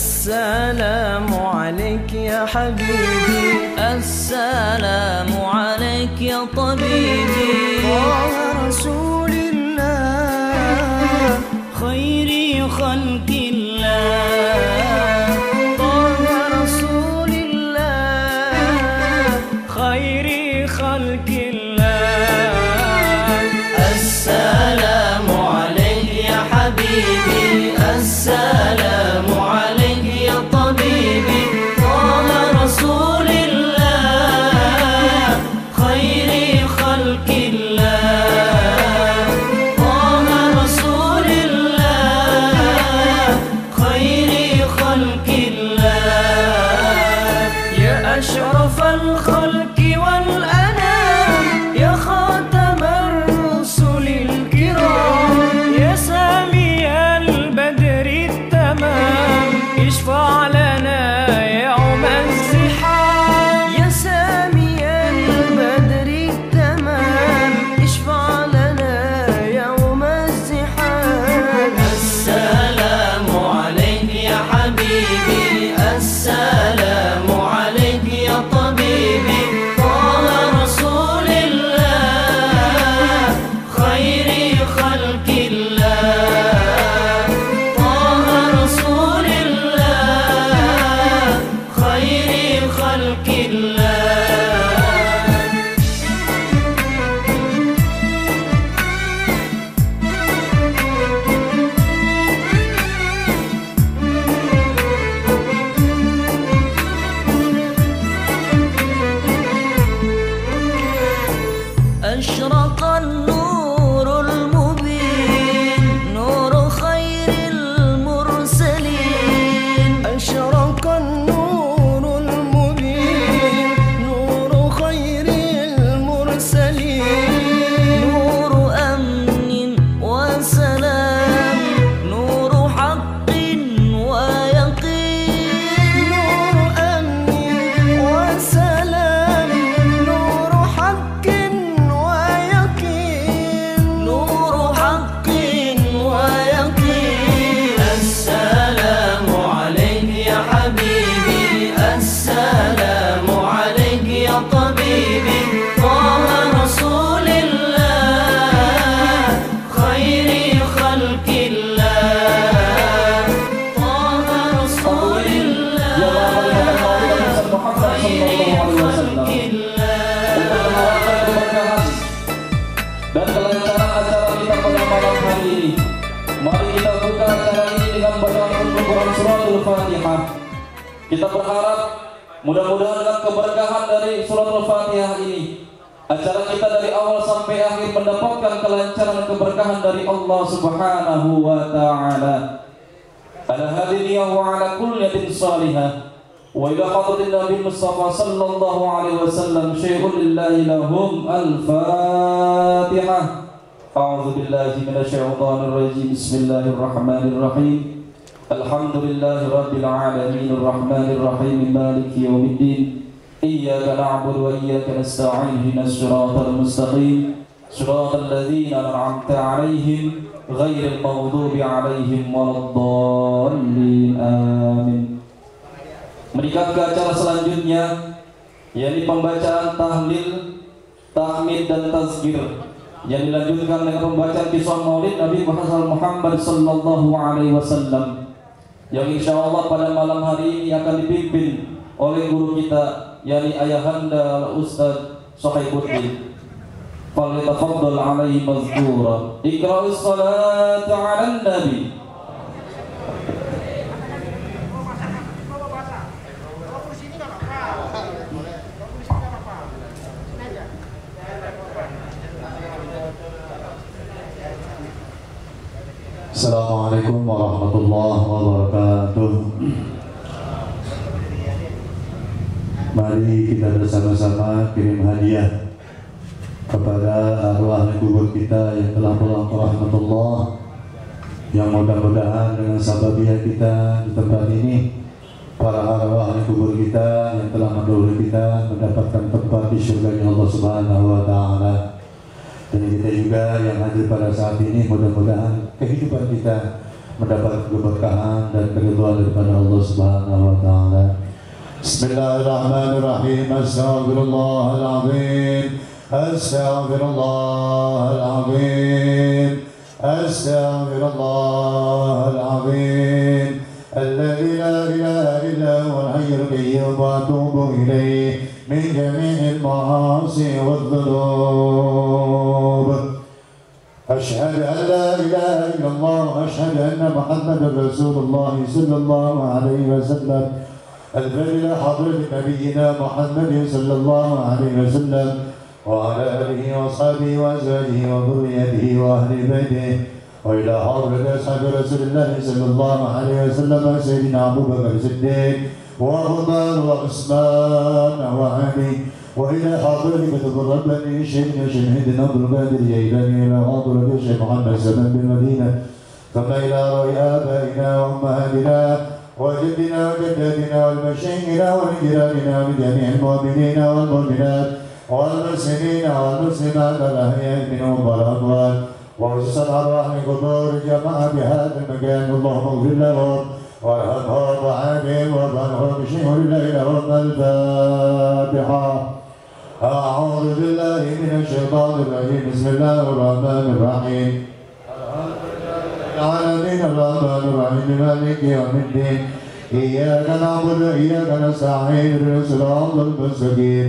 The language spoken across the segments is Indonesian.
السلام عليك يا حبيبي، السلام عليك يا طبيبي، طه رسول الله خير خلق الله، طه رسول الله خير خلق الله. السلام عليك يا حبيبي، السلام عليك يا طبيبي، طه رسول الله خير خلق الله، طه رسول الله خير خلق الله. يا أشرف الخلق والأنام، يا خاتم الرسل الكرام، يا سامي البدر التمام، اشفع لنا يوم الزحام. يا سامي البدر التمام، اشفع لنا يوم الزحام. السلام عليك يا حبيبي، السلام عليك يا طبيبي، طه رسول الله خير خلق الله، طه رسول الله خير خلق الله. أشرق النور المبين، نور خير المرسلين، أشرق النور المبين، نور خير المرسلين، نور أمن وسلام، نور حق ويقين، نور أمن وسلام، نور حق ويقين، نور حق ويقين. السلام عليك يا حبيبي، السلام عليك يا طبيبي، طه رسول الله خير خلق الله، طه رسول الله خير خلق الله. Dan kelancaran acara kita pada malam hari ini. Mari kita buka acara ini dengan bacaan Al-Quran Suratul Fatihah. Kita berharap mudah-mudahan dengan keberkahan dari Suratul Fatihah ini, acara kita dari awal sampai akhir mendapatkan kelancaran dan keberkahan dari Allah Subhanahu wa Ta'ala. Ala hadhihi wa ala kulli niyatin salihah. Wa ila hadratin Nabi Mustafa sallallahu alaihi wasallam syai'un lillahi lahum al-Fatihah. A'udzu billahi minasyaitonir rajim. Bismillahirrahmanirrahim. Alhamdulillahi rabbil alamin arrahmanir rahim maliki yaumiddin. Iyyaka na'budu wa iyyaka nasta'in ihdinas siratal mustaqim. Siratal ladzina an'amta 'alaihim ghairil maghdubi 'alaihim waladdallin. Amin. Menikah ke acara selanjutnya, yakni pembacaan tahlil, tahmid dan tazkir, yang dilanjutkan dengan pembacaan kisah maulid Nabi Muhammad sallallahu alaihi wasallam, yang insyaallah pada malam hari ini akan dipimpin oleh guru kita, yakni Ayahanda Ustaz Sohaibuddin. Falyatafaddal alaihi mazkura. Iqra'us salata 'alan nabi. Assalamualaikum warahmatullahi wabarakatuh. Mari kita bersama-sama kirim hadiah kepada arwah kubur kita yang telah pulang ke rahmatullah, yang mudah-mudahan dengan sababiah kita di tempat ini, para arwah kubur kita yang telah mendahului kita mendapatkan tempat di surga Allah Subhanahu wa Ta'ala. Dan kita juga yang hadir pada saat ini, mudah-mudahan kehidupan kita mendapat keberkahan dan keridhaan daripada Allah Subhanahu wa taala. Bismillahirrahmanirrahim. Astaghfirullahalazim. Astaghfirullahalazim. Astaghfirullahalazim. Alladzi la ilaha illa huwal hayyul qayyum wa atubu ilayhi min jami'il ma'asi wadh-dhunub. أشهد أن لا إله إلا الله وأشهد أن محمدا رسول الله صلى الله عليه وسلم. الفضل حضرة نبينا محمد صلى الله عليه وسلم وعلى آله وأصحابه وأزواجه وذريته وأهل بيته وإلى حضرة أصحاب رسول الله صلى الله عليه وسلم سيدنا أبو بكر الصديق وعمر وعثمان وعلي وإلى حضرة كتب ربنا شيخنا شهيدنا عبد القادر الجيلاني إلى حضرة الشيخ محمد سلمان بالمدينة ثم إلى رأي آبائنا وأمهاتنا وجدنا وجداتنا والمشايخنا ولجيراننا ولجميع المؤمنين والمؤمنات والمسلمين والمسلمات الأحياء منهم والأموات وخصوصا أرواح القبور جماعة بهذا المكان اللهم اغفر لهم وارحمهم وعافهم وارحمهم بشيء لله لهم الفاتحة. أعوذ بالله من الشيطان الرجيم. بسم الله الرحمن الرحيم. العالمين الرحمن الرحيم مالك يوم الدين إياك نعبد وإياك نستعين اهدنا الصراط المستقيم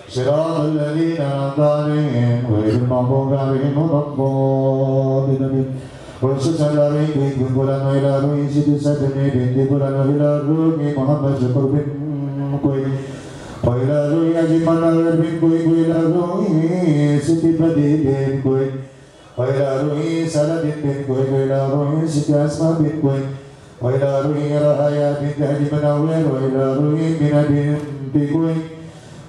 صراط الذين أنعمت عليهم غير المغضوب عليهم ولا الضالين. khususnya dari bulan Wilaru Siti Sadani binti bulan Wilaru Muhammad Syukur bin Kuy Wilaru Haji Manawir bin Kuy Wilaru Siti Badi bin Kuy Wilaru Saladin bin Kuy Wilaru Siti Asma bin Kuy Wilaru Rahaya bin Haji Manawir Wilaru Mina binti Kuy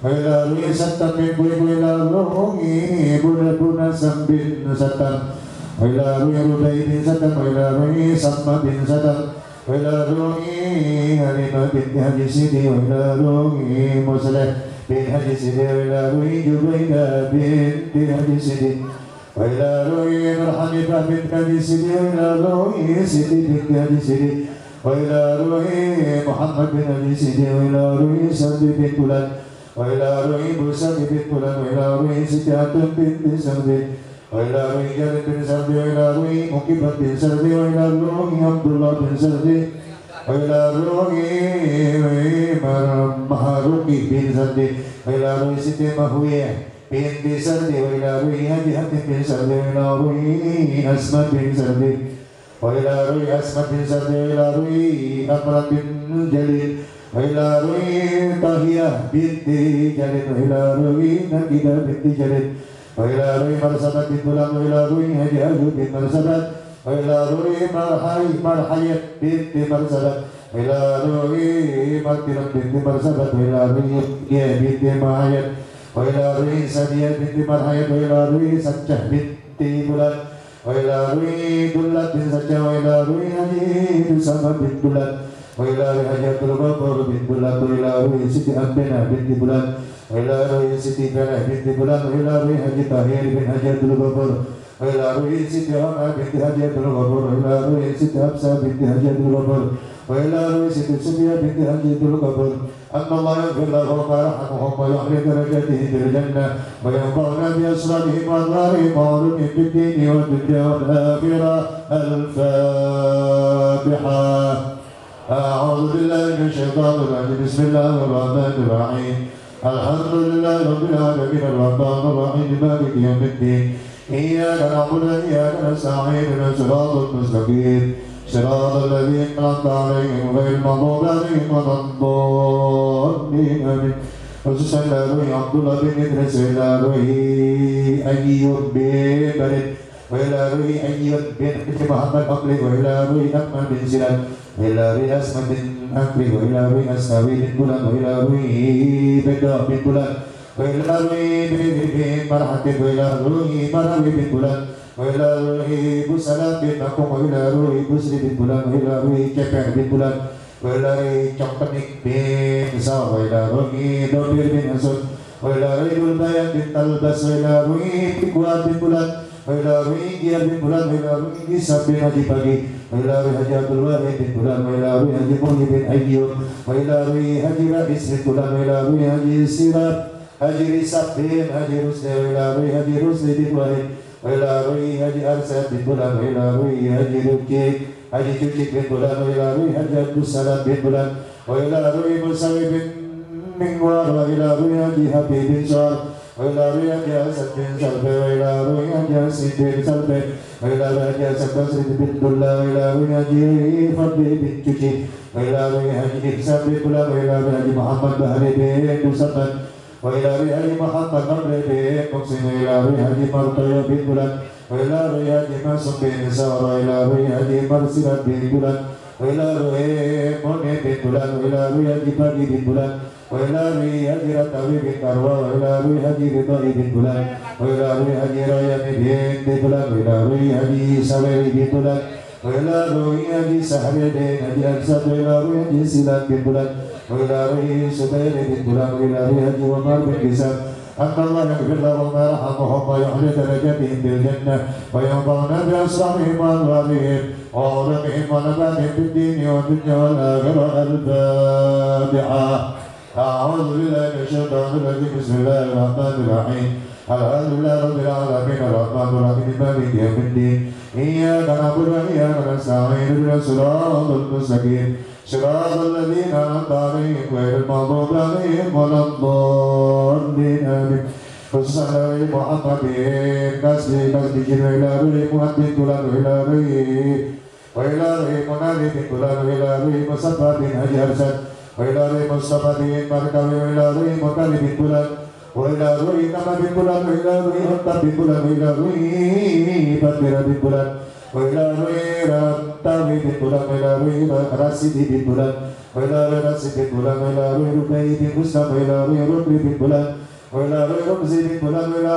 Wilaru Sattam bin Kuy Wilaru Buna Sambin Sattam Wilaru Rubai bin Sattam Wilaru Satma bin Sattam Wilaru Halimah bin Haji Sidi Wilaru Musleh bin Haji Sidi Wilaru Jubaida bin Haji Sidi Wilaru Nurhanifah bin Haji Sidi Wilaru Sidi bin Haji Sidi Wilaru Muhammad bin Haji Sidi Wilaru Sadi bin Bulan Wilaru Busadi bin Bulan Wilaru Siti Atun bin Sadi Wilaru Jalil bin Sardi Wilaru Mukibat bin Sardi Wilaru Abdullah bin Sardi Wilaru Maharuki bin Sardi Wilaru Siti Mahwiyah binti Sardi Wilaru Haji Hatim bin Sardi Wilaru Asma bin Sardi Wilaru Asma bin Sardi Wilaru Amra bin Jalil Wilaru Tahiyah binti Jalil Wilaru Nakidah binti Jalil Wilaru Marsabat bin Tulam Wilaru Haji Ayu bin Marsabat Wilaru Marhayat binti Marsabat Wilaru Martiran binti Marsabat Wilaru Yah binti Mahayat Wilaru Sadiyah binti Marhayat Wilaru Saccah binti Bulan Wilaru Dullat bin Saccah Wilaru Haji Dusama bin Bulan Wilaru Haji Abdul Ghafur bin Bulan Wilaru Siti Abdina binti Bulan Wilaru Siti Belah binti Bulan Wilaru Haji Tahir bin Haji Abdul Ghafur Wilaru Siti Hana binti Haji Abdul Ghafur Wilaru Siti Hafsah binti Haji Abdul Ghafur Wilaru Siti Sufiya binti Haji Abdul Ghafur أن الله يغفر لهم ويرحمهم ويعلي درجاتهم في الجنة وينفعنا بأسرارهم وأنوارهم وعلومهم في الدين والدنيا والآخرة. الفاتحة. أعوذ بالله من الشيطان الرجيم. بسم الله الرحمن الرحيم. الحمد لله رب العالمين الرحمن الرحيم مالك يوم الدين إياك نعبد وإياك نستعين اهدنا الصراط المستقيم صراط الذين أنعمت عليهم غير المغضوب عليهم ولا الضالين آمين. khususnya Wilaru Abdullah bin Idris Wilaru Ayyub bin Barid Wilaru Ayyub bin Muhammad Akli Wilaru Ahmad bin Sinan Wilaru Asma bin Akli Wilaru Asnawi bin Bulan Wilaru Beda bin Bulan Wilaru bin Marhatin Wilaru Marawi bin Bulan Wilaru Ibu Salam bin Akum Wilaru Ibu Sri bin Bulan Wilaru Ceper bin Bulan Wilaru Cokpenik bin Saw Wilaru Dobir bin Asud Wilaru Ibul Bayan bin Talbas Wilaru Iqwad bin Bulan Wailah Ruhi bin Bulan, wailah Ruhi Sabin Haji Pagi, wailah Ruhi Haji Abdul Wahid bin Bulan, wailah Ruhi Haji Muhyi bin Ayyub, wailah Ruhi Haji Rais bin Bulan, wailah Ruhi Haji Sirab, Haji Risab bin Haji Rusli, wailah Ruhi Haji Rusli bin Wahid, wailah Ruhi Haji Arsad bin Bulan, wailah Ruhi Haji Rukik, Haji Cucik bin Bulan, wailah Ruhi Haji Abdul Salam bin Bulan, wailah Ruhi Musawi bin Mingwar, wailah Ruhi Haji Habib bin Syar, wailah Ruhi Haji Asad bin Salbe, wailah Ruhi Haji Asid bin Salbe, wailah Ruhi Haji Asad Basri bin Dullah, wailah Ruhi Haji Fadli bin Cuci, wailah Ruhi Haji Ihsan bin Bulan, wailah Ruhi Haji Muhammad Bahri bin Dusaman, wailah Ruhi Haji Muhammad Namri bin Muksin, wailah Ruhi Haji Martoyo bin Bulan, wailah Ruhi Haji Masum bin Sawar, wailah Ruhi Haji Marsilat bin Bulan, wailah Ruhi Moni bin Bulan, wailah Ruhi Haji Pagi bin Bulan, wailah Ruhi Haji Ratawi bin Karwa, wailah Ruhi Haji Ridhai bin Bulan, wailah Ruhi Haji Rayani bin Bulan, wailah Ruhi Haji Saweri bin Bulan, wailah Ruhi Haji Sahri bin Haji Aksad, wailah Ruhi Haji Silat bin Bulan, wailah Ruhi Subairi bin Bulan, wailah Ruhi Haji Umar bin Kisam. Allah yaghfir lahum wa yarhamhum wa yu'li darajatihim bil jannah wa yanfa'na bi asrarihim wa anwarihim wa ulumihim wa nabatihim fid din wa dunya wal akhirah. Al-Fatiha. A'udzu billahi minasy syaithanir rajim. Bismillahir rahmanir rahim. Alhamdulillahi rabbil alamin arrahmanir rahim maliki yaumiddin. Iyyaka na'budu wa iyyaka nasta'in ihdinas siratal mustaqim. Shiratal ladzina an'amta 'alaihim ghairil maghdubi 'alaihim waladdallin. Amin. Sallallahu Muhammadin kasbi jin wa ila ruhi muhaddin tulan wa ila ruhi munadi bin tulan wa ila ruhi musabba bin haji harsad wa ila ruhi mustafa bin markawi wa ila ruhi mutali bin tulan wa ila ruhi nama bin tulan wa ila ruhi hattab bin tulan wa ila ruhi badira bin tulan wa ila ruhi rantawi bin tulan wa ila ruhi rasidi bin tulan wa ila ruhi rasidi bin tulan wa ila ruhi rukai bin mustam wa ila ruhi rukri bin tulan wa ila ruhi rumzi bin tulan wa ila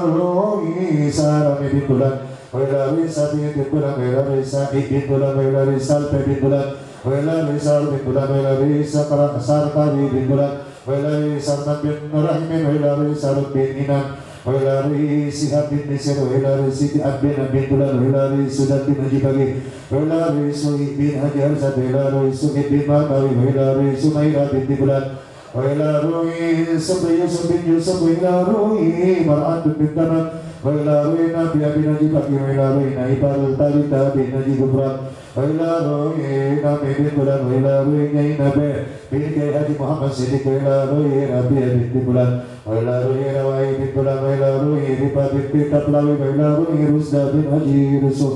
ruhi sarami bin tulan wa ila ruhi sabi bin tulan wa ila ruhi sabi bin tulan wa ila ruhi salpe bin tulan wa ila ruhi sar bin tulan wa ila ruhi sarkari bin tulan wa ila ruhi sarman bin rahimin wa ila ruhi sarut bin inan wa ila ruhi sihab bin nisir wa ila ruhi siti'at bin tulan wa ila ruhi sudat bin haji bagi wa ila ruhi suhid bin haji harsad wa ila ruhi suhid bin makawi wa ila ruhi sumaira bin tulan wa ila ruhi sabri Yusuf bin Yusuf wa ila ruhi mar'at bin Taman wa ila ruhi Nabiya bin Haji Baki wa ila ruhi Naibal Talita bin Haji Gubran wa ila ruhi Nabi bin Bulan wa ila ruhi Nyai Nabi bin Kiai Haji Muhammad Siddiq wa ila ruhi Rabi'a bin Bulan wa ila ruhi Rawai bin Bulan wa ila ruhi Rifa bin Taplawi wa ila ruhi Rusda bin Haji Rusuf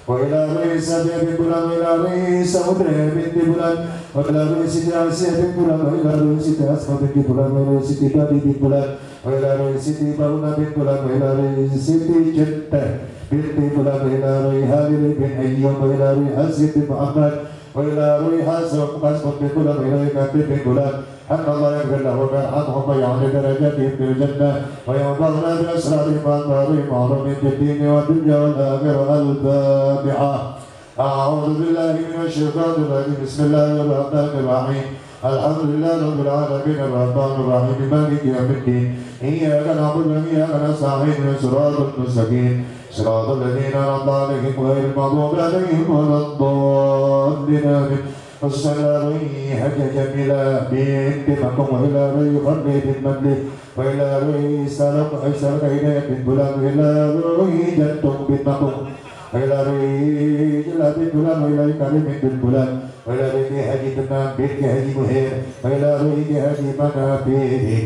wa ila ruhi Sabi'a bin Bulan wa ila ruhi Samudra bin Bulan wa ila ruhi Siti Asya bin Bulan wa ila ruhi Siti Asma bin Bulan wa ila ruhi Siti Badi bin Bulan wa ila ruhi Siti Baruna bin Bulan wa ila ruhi Siti Jentah bin Bulan wa ila ruhi Halil bin Ayyub wa ila ruhi Aziz bin Muhammad wa ila ruhi Hasraf bin Bulan wa ila ruhi Katib bin Bulan. Allah yaghfir lahum wa yarhamhum wa yu'li darajatihim fil jannah wa yanfa'na bi asrarihim wa anwarihim wa ulumihim fid din wa dunya wal akhirah. Al-Fatiha. A'udzu billahi minasy syaithanir rajim. Bismillahir rahmanir rahim. Alhamdulillahi rabbil alamin arrahmanir rahim maliki yaumiddin. Iyyaka na'budu wa iyyaka nasta'in ihdinas siratal mustaqim siratal ladzina an'amta 'alaihim ghairil maghdubi 'alaihim waladdallin. Amin. Wassalamu Haji Jamila bin Makum wa ila ruhi Kharbi bin Madli wa ila ruhi Salam Aisyar Hidayat bin Bulan wa ila ruhi Jantung bin Makum wa ila ruhi Jila bin Bulan wa ila Karim bin Bulan wa ila ruhi Haji Tenang bin Haji Muhir wa ila ruhi Haji Manafi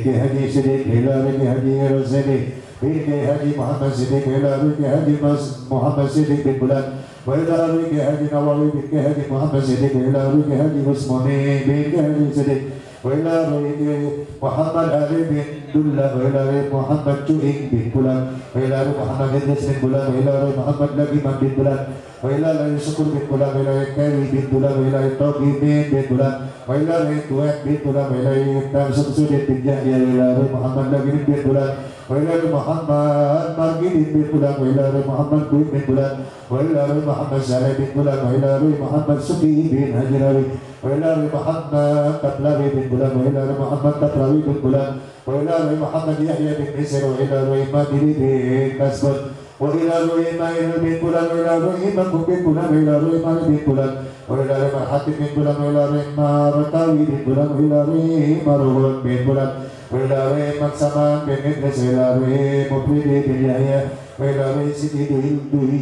bin Haji Siddiq wa ila ruhi Haji Razali bin Haji Muhammad Siddiq wa ila ruhi Haji Muhammad Siddiq bin Bulan wa ila ruhi Haji Nawawi bin Haji Muhammad Siddiq wa ila ruhi Haji Usmani bin Haji Siddiq wa ila ruhi Muhammad Ali bin Dullah wa ila ruhi Muhammad Cuing bin Bulan wa ila ruhi Muhammad Idris bin Bulan wa ila ruhi Muhammad Lagiman bin Bulan wa ila ruhi Syukur bin Bulan wa ila ruhi Kari bin Bulan wa ila ruhi Tauqi bin Bulan wa ila ruhi Tuwek bin Bulan wa ila ruhi Tamsud Sudin bin Jahya wa ila ruhi Muhammad Lagin bin Bulan wa ila ruhi Muhammad Margidin bin Bulan wa ila ruhi Muhammad Kuit bin Bulan wa ila ruhi Muhammad Saleh bin Bulan wa ila ruhi Muhammad Suki bin Hajirawi wa ila ruhi Muhammad Taplawi bin Bulan wa ila ruhi Muhammad Taplawi bin Bulan wa ila ruhi Muhammad Yahya bin Nisir wa ila ruhi Madiri bin Kasbun وإلى روح مائل بن فلان وإلى روح مكم بن فلان وإلى روح مال بن فلان وإلى روح مرحب بن فلان وإلى روح مرتاوي بن فلان وإلى روح مرهون بن فلان وإلى روح مكسمان بن مدرس وإلى روح مفرد بن يحيى وإلى روح سيدي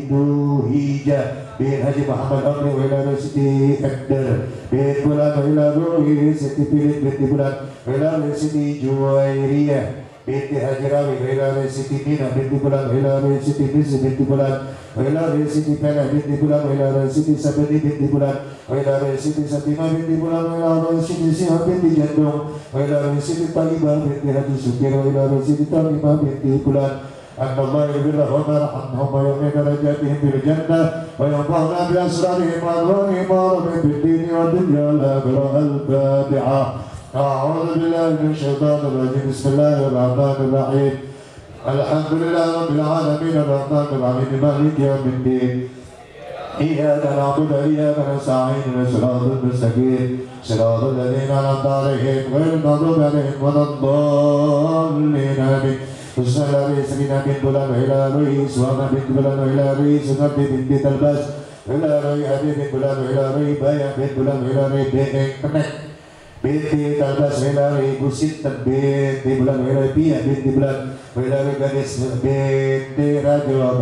دوهيجة بن حجي محمد أمري وإلى روح سيدي أكدر بن فلان وإلى روح سيدي فيلip بن فلان وإلى روح سيدي جويرية binti Hajirawi Hilal Siti Mina binti Bulan Hilal Siti Nisi binti Bulan Hilal Siti Pena binti Bulan Hilal Siti Sabeni binti Bulan Hilal Siti Satina binti Bulan Hilal Siti Siha binti Jandung Hilal Siti Talibah binti Haji Sukiro Hilal Siti Talibah binti Bulan أن الله يبرهم ويرحمهم ويغني درجاتهم في الجنة وينفعنا بأسرارهم وأنوارهم وربهم بالدين والدنيا والآخرة. الفاتحة. أعوذ بالله من الشيطان الرجيم. بسم الله الرحمن الرحيم. الحمد لله رب العالمين الرحمن الرحيم مالك يوم الدين. إياك نعبد وإياك نستعين اهدنا الصراط المستقيم صراط الذين أنعمت عليهم غير المغضوب عليهم ولا الضالين آمين. بسم الله سيدنا بنت بلال وإلى روي سواما بنت بلال وإلى روي سنت بنت تلباس وإلى روي أبي بنت بلال وإلى روي بايا بنت بلال وإلى روي كنك binti Talbas Hilari Gusit binti Bulan Hilari Pia binti Bulan Hilari Gadis binti Raja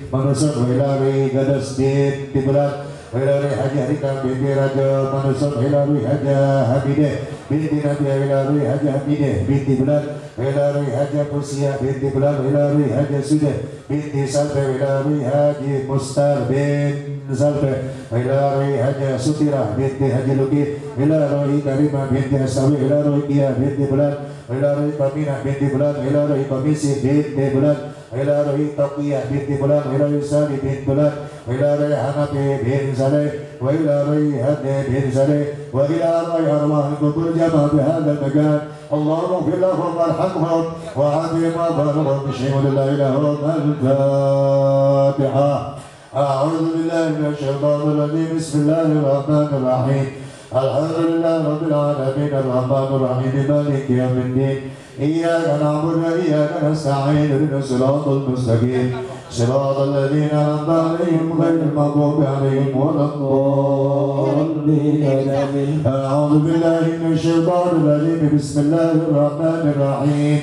Manusun Hilari Gadas binti Bulan Hilari Haji Harika binti Raja Manusun Hilari Haja Hamide binti Nabi Hilari Haja Hamide binti Bulan Hilari Haja Kursia binti Bulan Hilari Haja Sude binti Salve Hilari Haji Mustar bin Salve Hilari Haja Sutira binti Haji Luki Hilari Karima binti Asawi Hilari Kia binti Bulan Hilari Pamina binti Bulan Hilari Pamisi binti Bulan Hilari Taqiyah binti Bulan Hilari Sari binti Bulan Hilari Hanafi bin Saleh wa Hilari Hadi bin Saleh wa Hilari Arwah Kubur Jama bihadal Makan Allahumma اغفر لهم وارحمهم وعافهم وبارهم بشيء لا إله إلا الفاتحة. أعوذ بالله من الشيطان الرجيم. بسم الله الرحمن الرحيم. الحمد لله رب العالمين الرحمن الرحيم مالك يوم الدين. إياك نعبد وإياك نستعين اهدنا الصراط المستقيم صراط الذين أنعمت عليهم غير المغضوب عليهم ولا الضالين. أعوذ بالله من الشيطان الرجيم. بسم الله الرحمن الرحيم.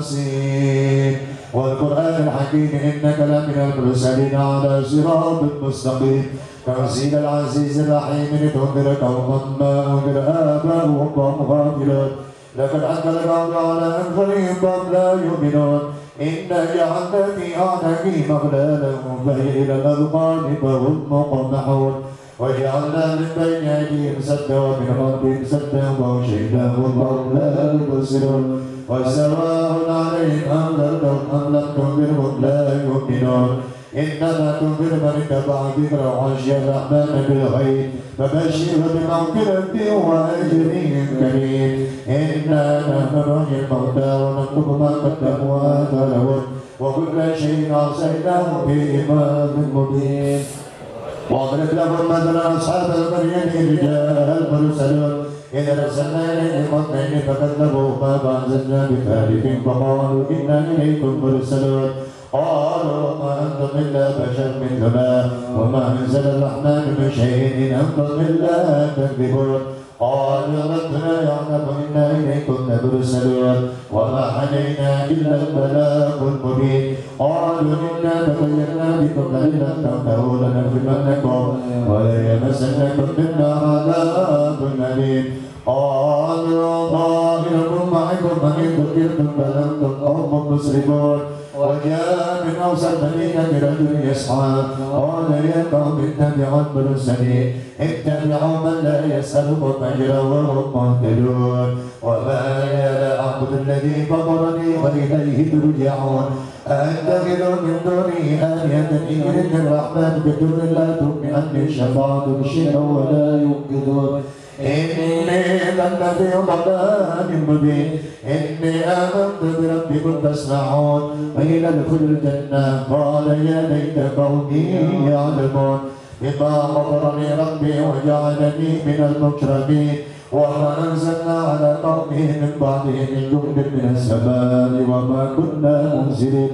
ياسين والقرآن الحكيم إنك لمن المرسلين على صراط مستقيم تنزيل العزيز الرحيم لتنذر قوما ما أنذر آباؤهم وهم غافلون لقد أنزل الأمر على أكثرهم فهم لا يؤمنون إنا جعلنا في أعناقهم أغلالا فهي إلى الأذقان فهم مقمحون وجعلنا من بين أيديهم سدا ومن خلفهم سدا وأغشيناهم فهم لا يبصرون وسواء عليهم أنذرتهم أم لم تنذرهم لا يؤمنون إنما تنذر من اتبع ذكر وخشي الرحمن بالغيب فبشره بمغفرة وأجر كريم. إنا نحن نحيي الموتى ونكتب ما قدموا وآثارهم وكل شيء أحصيناه في إمام مبين. واضرب لهم مثلا أصحاب القرية إذ جاءها المرسلون إذ أرسلنا إليهم اثنين فكذبوهما فأنزلنا بثالث فقالوا إنا إليكم مرسلون قالوا ما أنتم إلا بشر مثلنا وما أنزل الرحمن من شيء إن أنتم إلا تكذبون. قالوا ربنا يعلم إنا إليكم لمرسلون وما علينا إلا البلاغ المبين. قالوا إنا تطيرنا بكم لئن لم تنتهوا لنرجمنكم وليمسنكم منا عذاب أليم. قالوا طائركم معكم وإن ذكرتم بل أنتم قوم مسرفون. وجاء من أوسط المدينة رجل يسعى قال يا قوم اتبعوا المرسلين اتبعوا من لا يسألكم أجرا وهم مهتدون. وما لي لا أعبد الذي فطرني وإليه ترجعون أأتخذ من دونه آلهة إن يردني الرحمن بضر لا تغن عني شفاعتهم شيئا ولا ينقذون. إني لم في ضلال مبين. إني آمنت بربكم فاسمعون قيل ادخلوا الجنة قال يا ليت قومي يعلمون بما غفرني ربي وجعلني من المكرمين. وما أنزلنا على قومه من بعده من جند من السماء وما كنا منزلين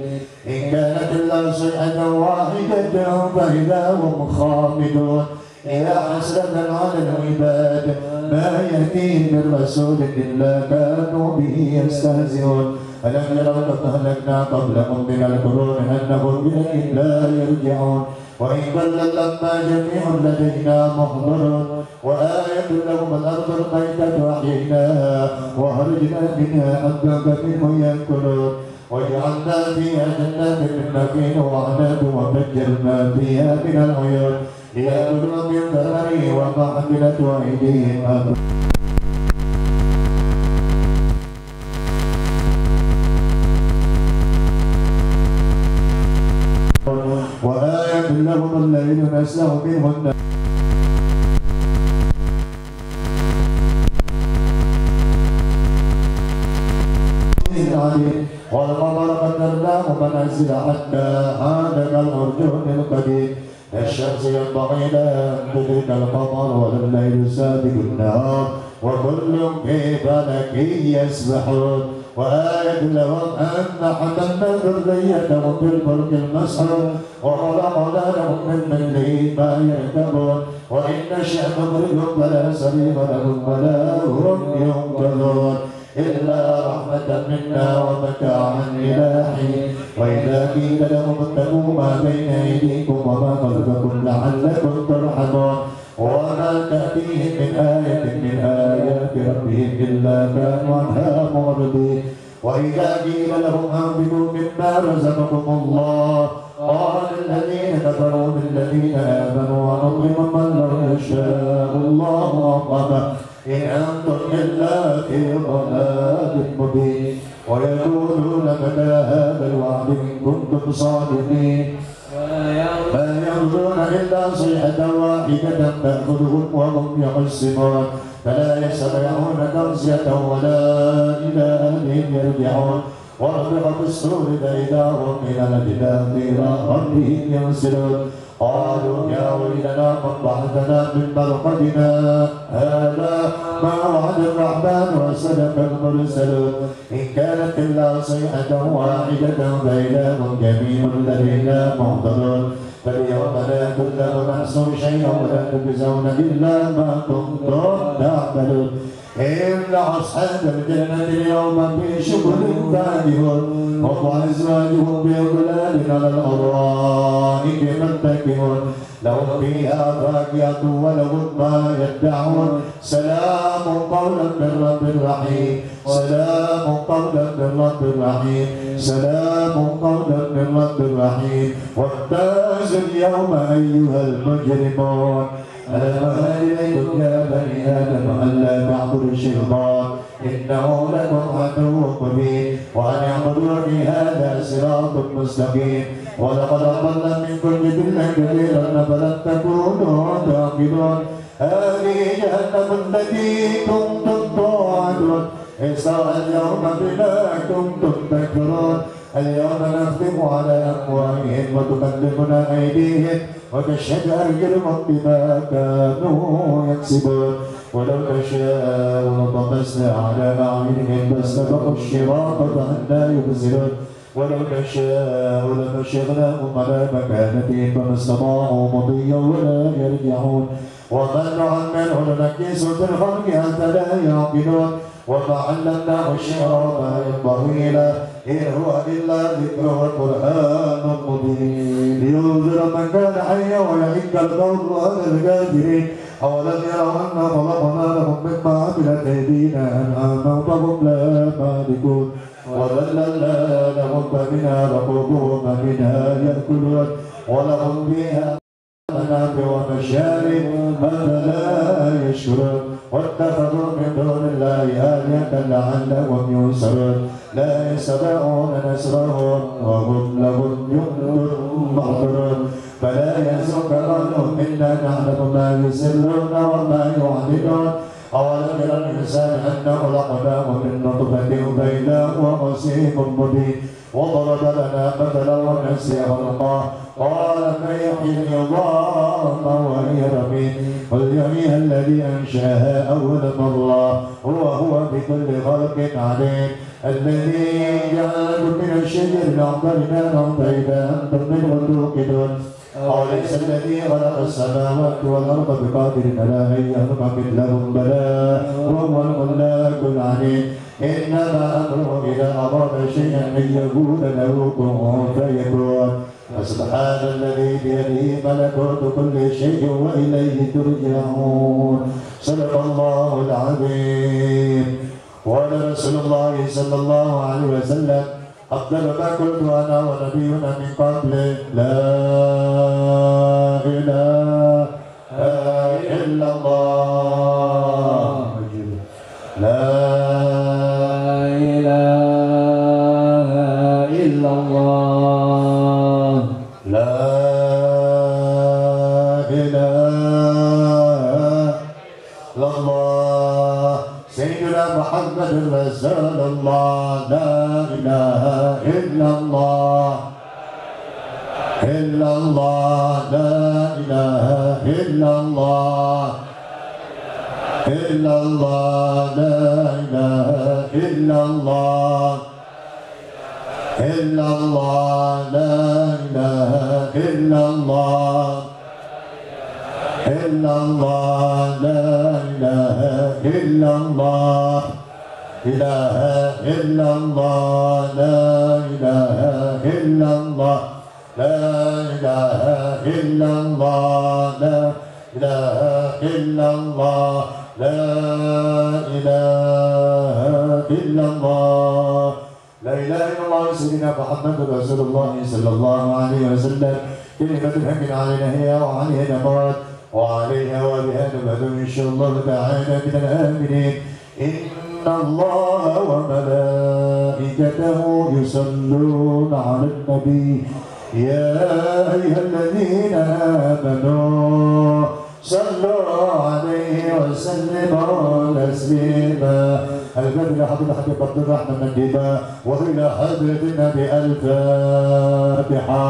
إن كانت إلا صيحة واحدة فإذا هم خامدون يا حسرة على العباد ما يأتيهم من رسول إلا كانوا به يستهزئون ألم يروا كم أهلكنا قبلهم من القرون أنهم إليهم لا يرجعون وإن كل لما جميع لدينا محضرون وآية لهم الأرض الميتة أحييناها وأخرجنا منها حبا منه يأكلون وجعلنا فيها جنات من نخيل وأعناب وفجرنا فيها من العيون ليأكلوا من ثمره وما حملت أيديهم وآية لهم الليل نسلخ منه النهار والقمر قدرناه منازل حتى عاد كالعرجون القديم الشمس ينبغي لها أن تدرك القمر ولا الليل سابق النهار وكل في فلك يسبحون وآية لهم أن حملنا ذريتهم في الفلك المسحور وخلقنا لهم من مثله ما يركبون وإن نشأ نضربهم فلا سبيل لهم ولا هم ينقذون إلا رحمة منا ومتاعا إلى حين وإذا قيل لهم اتقوا ما بين أيديكم وما خلفكم لعلكم ترحمون وما تأتيهم من آية من آيات ربهم إلا كانوا عنها معرضين وإذا قيل لهم أنفقوا مما رزقكم الله قال الذين كفروا بالذين آمنوا ونطعم من لو يشاء الله أطعمه إن أنتم إلا في ضلال مبين ويقولون متى هذا الوعد إن كنتم صادقين ما ينظرون إلا صيحة واحدة تأخذهم وهم يقسمون فلا يستطيعون تغزية ولا إلى أهلهم يرجعون ونفخ في الصور فإذا هم من الأجداث إلى ربهم ينسلون قالوا يا ويلنا من بعثنا من مرقدنا هذا ما وعد الرحمن وصدق المرسلون إن كانت إلا صيحة واحدة فإذا هم جميع لدينا محضرون فاليوم لا تظلم نفس شيئا ولا تجزون إلا ما كنتم تعملون إن أصحاب الجنة اليوم في شغل فاكهون هم وأزواجهم بظلال على الأرائك متكئون لهم فيها فاكهة ولهم ما يدعون سلام قولا من رب رحيم سلام قولا من رب رحيم سلام قولا من رب رحيم وامتازوا اليوم أيها المجرمون ألم إليكم يا بني آدم ألا تعبدوا الشيطان إنه لكم عدو مبين وأن اعبدوني هذا صراط مستقيم ولقد أضل منكم جبلا كثيرا فلن تكونوا تعقلون هذه جهنم التي كنتم توعدون اصلوها اليوم بما كنتم تكفرون اليوم نختم على أفواههم وتكلمنا أيديهم وتشهد أرجلهم بما كانوا يكسبون ولو نشاء لطمسنا على أعينهم فاستبقوا الشراط فأنى يبصرون ولو نشاء لمشيناهم على مكانتهم فما استطاعوا مضيا ولا يرجعون ومن نعمره ننكسه في الخلق أفلا يعقلون وما علمناه الشعر وما ينبغي له إن هو إلا ذكر وقرآن مبين لينذر من كان حيا ويحق القول على الكافرين أولم يروا أنا خلقنا لهم مما عملت أيدينا أنعاما فهم لا مالكون وذللنا لهم فمنها ركوبهم ومنها يأكلون ولهم فيها منافع ومشارب أفلا يشكرون واتخذوا من دون الله آلهة لعلهم ينصرون لا يستطيعون نصرهم وهم لهم جند محضرون فلا يحزنك قولهم إنا نعلم ما يسرون وما يعلنون أولم يرى الإنسان أنا خلقناه من نطفة فإذا هو خصيم مبين وضرب لنا مثلا ونسي خلقه قال من يحيي العظام وهي رميم قل يحييها الذي أنشأها أول مرة هو بكل خلق عليم الذي جعلكم من الشجر الأخضر نارا فإذا أنتم منه توقدون أوليس الذي خلق السماوات والأرض بقادر على أن يخلق مثلهم بلى وهو الخلاق العليم إنما أمره إذا أراد شيئا أن يقول له كن فيكون فسبحان الذي بيده ملكوت كل شيء وإليه ترجعون صدق الله العظيم وقال رسول الله صلى الله عليه وسلم أفضل ما قلت أنا ونبينا من قبل لا إله إلا الله لا إله إلا الله لا إله إلا الله سيدنا محمد رسول الله لا إله إلا الله إلا الله لا إله إلا الله إلا الله لا إله إلا الله إلا الله لا إله إلا الله إلا الله لا إله إلا الله إله إلا الله لا إله إلا الله لا إله إلا الله لا إله إلا الله لا إله إلا الله لا إله إلا الله سيدنا محمد رسول الله صلى الله عليه وسلم كلمة الحق علينا هي وعليها نمات وعليها وبها نبهد إن شاء الله تعالى من الآمنين إن الله وملائكته يصلون على النبي يا أيها الذين آمنوا صلوا عليه وسلموا تسليما البدر حضر حبيب عبد الرحمن الدبا وإلى حضرة النبي الفاتحة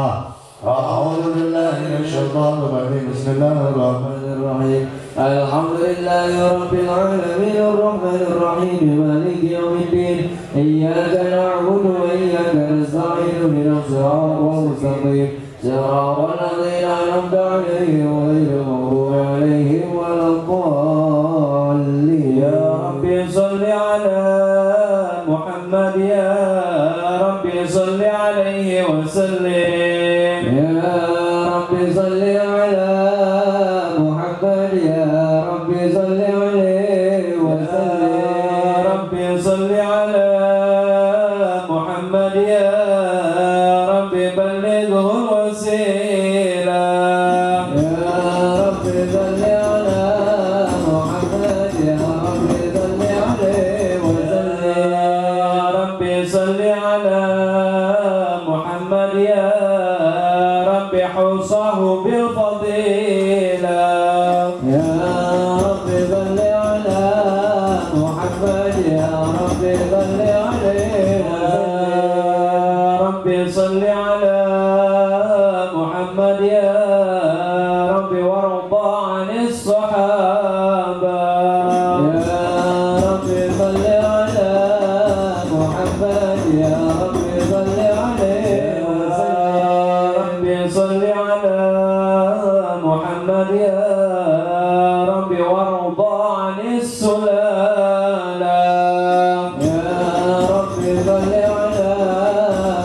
أعوذ بالله من الشيطان الرجيم بسم الله الرحمن الرحيم الحمد لله رب العالمين الرحمن الرحيم مالك يوم الدين إياك نعبد وإياك نستعين اهدنا الصراط المستقيم صراط الذين أنعمت عليهم غير المغضوب عليهم ولا الضالين يا ربي صل على محمد يا ربي صل عليه وسلم يا ربي صل على محمد يا ربي صل عليه وسلم يا ربي صل على محمد يا ربي بلغه الوسيلة يا ربي صل على محمد يا ربي صل عليه وسلم يا ربي صل على محمد يا ربي حوصه بالفضيلة يا ربي صل على محمد يا ربي صل عليه يا ربي صل على محمد يا ربي وارضى عن الصحابة يا ربي صل على محمد يا ربي صل عليه وسلم ربي صل على محمد يا ربي وارضى عن السلالة يا ربي صل على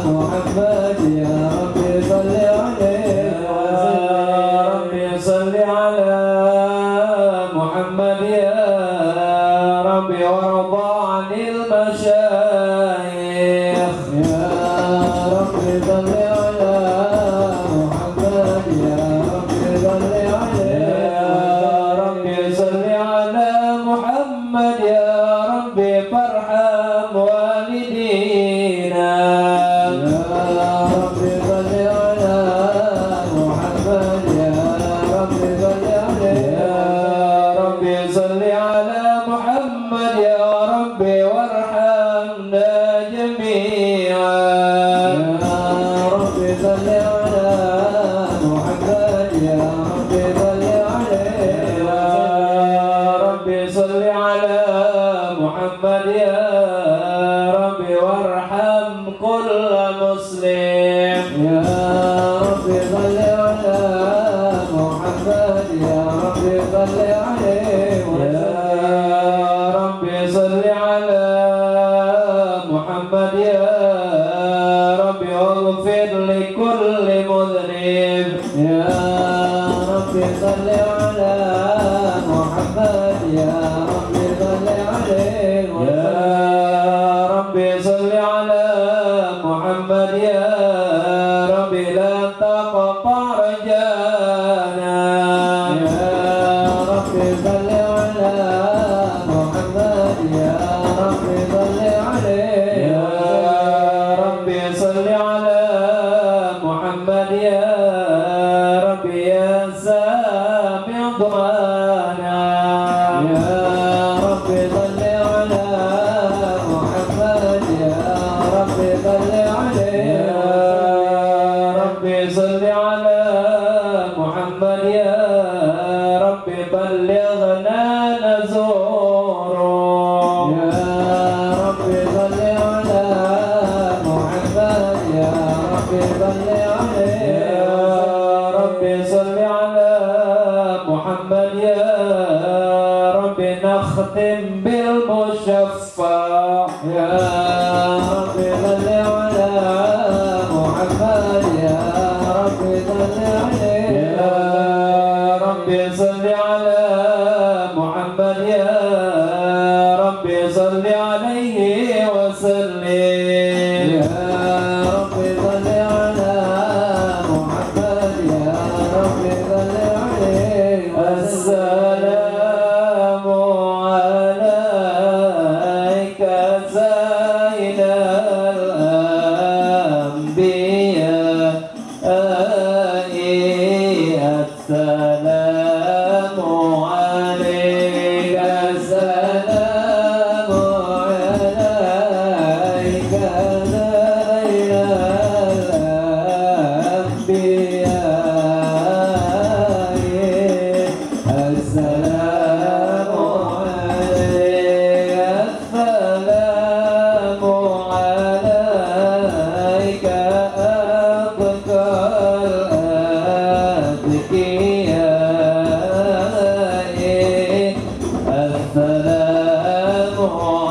محمد يا ربي صل عليه وسلم ربي صل على محمد يا ربي وارضى عن المشايخ يا ربي صل على محمد يا ربي صل عليه يا ربي صل على محمد يا ربي فارحم والدينا يا ربي صل على محمد يا ربي صل عليه يا ربي صل على محمد يا ربي وارحمنا جميعا محمد يا ربي وارحم كل مسلم يا ربي صل على محمد يا ربي صل عليه يا ربي صل على محمد يا ربي واغفر لكل مذنب يا ربي صل على محمد يا ربي صل عليه يا ربي صل على محمد يا ربي لا تقطع رجانا يا ربي صل على محمد يا ربي صل عليه يا ربي صل على محمد يا ربي يا سامع دعانا يا ربي صل على محمد يا ربي صل عليه يا ربي صل على محمد يا ربي بلغنا نزوره يا ربي صل على محمد يا ربي صل عليه يا ربي صل على محمد يا ربي نختم بالمشفع يا ربي صل على محمد يا ربي صل عليه يا ربي صل على محمد يا ربي صل عليه وسلم يا ربي صل على محمد يا ربي صل عليه السلام عليك سيد الأنبياء السلام عليك السلام عليك سيد الأنبياء السلام عليك السلام عليك أبقى الأتقياء السلام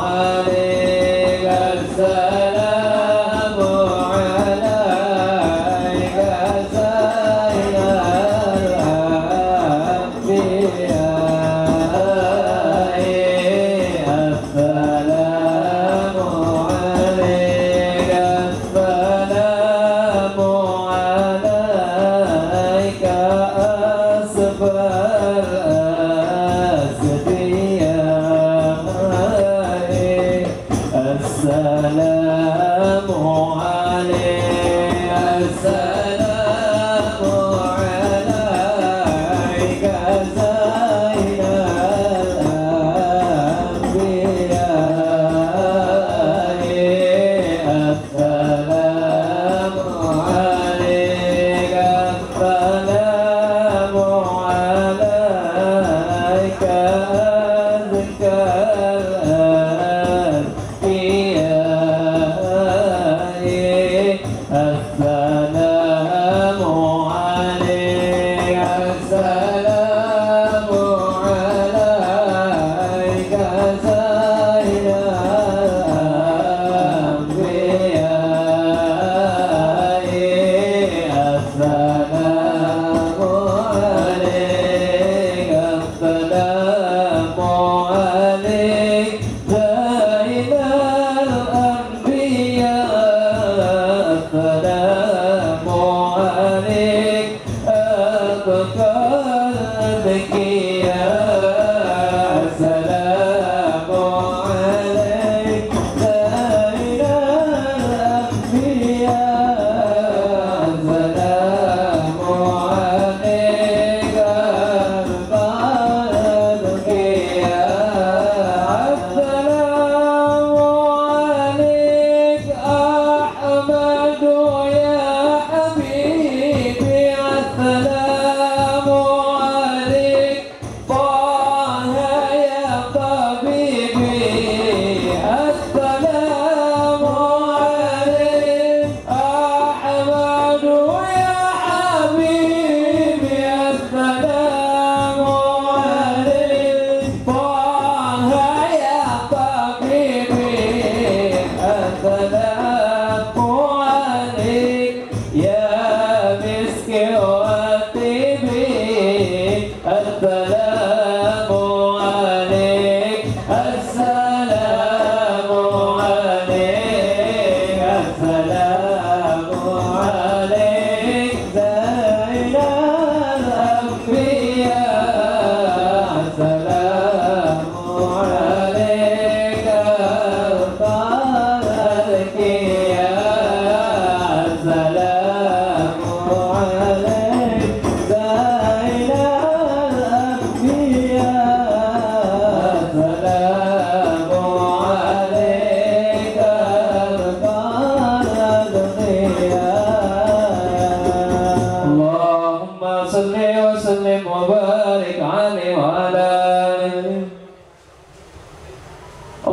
عليك السلام عليك سيد الأنبياء السلام عليك السلام عليك أسفل الأسفياء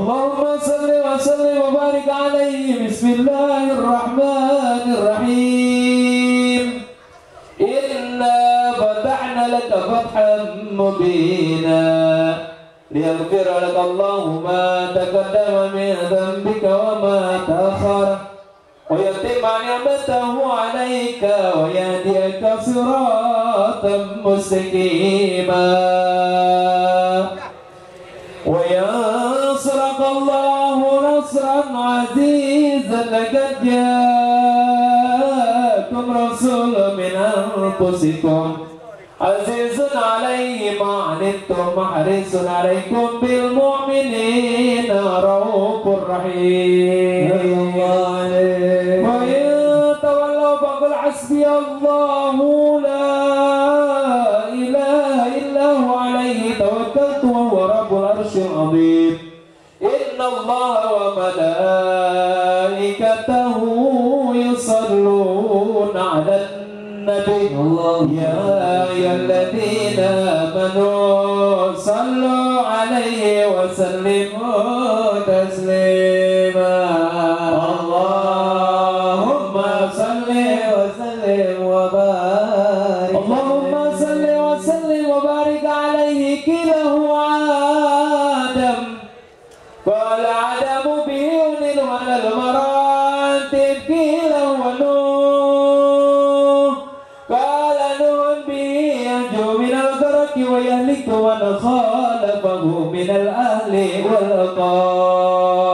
Allahumma salli wa sallim wa barik alaihi. Bismillahirrahmanirrahim. Inna fatahna laka fathan mubina liyaghfira laka Allahu ma taqaddama min dhanbika wa ma ta'akhkhara wa yutimma ni'matahu 'alaika wa yahdiyaka siratan mustaqima wa yansuraka Allahu nasran 'azizan laqad ja'akum rasulun min anfusikum azizun 'alaihi ma 'anittum harisun 'alaikum bil mu'minina raufur rahim. Wa in tawallaw faqul hasbiyallahu la ilaha illa huwa 'alaihi tawakkaltu wa huwa rabbul arsyil 'azim. Inna Allaha wa malaikatahu yusalluna 'alan nabi ya ayyuhalladzina amanu sallu 'alaihi wa sallimu taslima. Allahumma salli wa sallim wa barik. Allahumma salli wa sallim wa barik 'alaihi kilahu Adam. قال عدم بيون وعلى المراتب كيلا ونوح قال نوح به ينجو من الغرق ويهلك من خالفه من الأهل والأقارب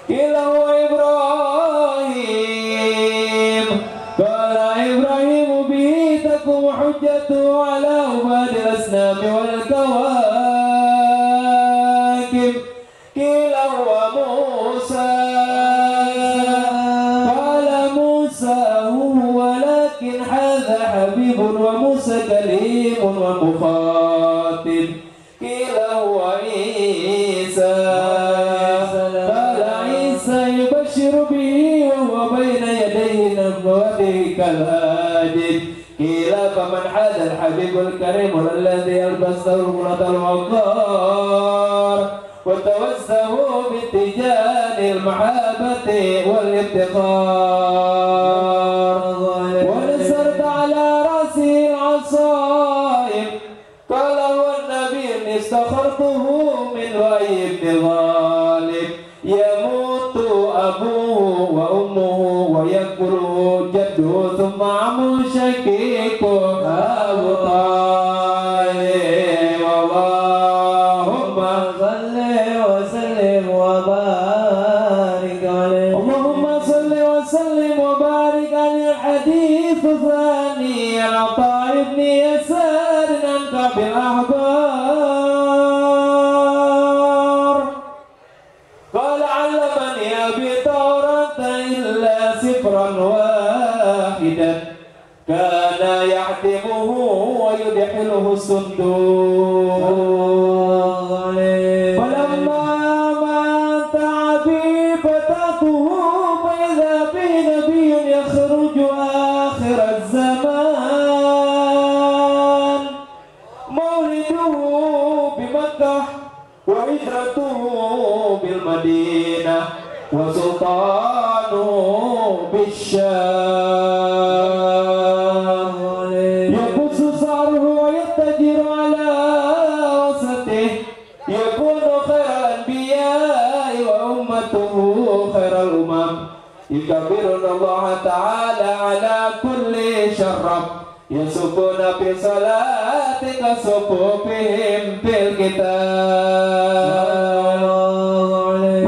كيلا وإبراهيم قال إبراهيم به تقوم حجته على عباد الأصنام والكواكب قيل وموسى قال موسى هو ولكن هذا حبيب وموسى كليم ومخاطب قيل هو عيسى قال عيسى يبشر به وهو بين يديه نبوته كالهادي قيل فمن هذا الحبيب الكريم الذي يلبس ثوبة الوقار وتوسه باتجاه المحبة والافتخار ونسرت على رأسه العصائب قال هو النبي إني استخرته من وعي بن غالب يموت أبوه وأمه ويكبره جده ثم عمه شقيقه أبو طالب. اللهم صل وسلم وبارك عليه. اللهم صل وسلم وبارك عليه. الحديث الثاني عن عطاء بن يسار عن كعب الأحبار قال علمني أبي توراة إلا سفرا واحدا كان يعتمه ويدحله الصندوق فلما مات أبي فتاته فإذا به نبي يخرج آخر الزمان مولده بمكة وهجرته بالمدينة وسلطانه بالشام يقص صعره ويتجر على وسطه يكون خير الأنبياء وأمته خير الأمم يكبرون الله تعالى على كل شرف يسكون في صلاة كصفوفهم في الكتاب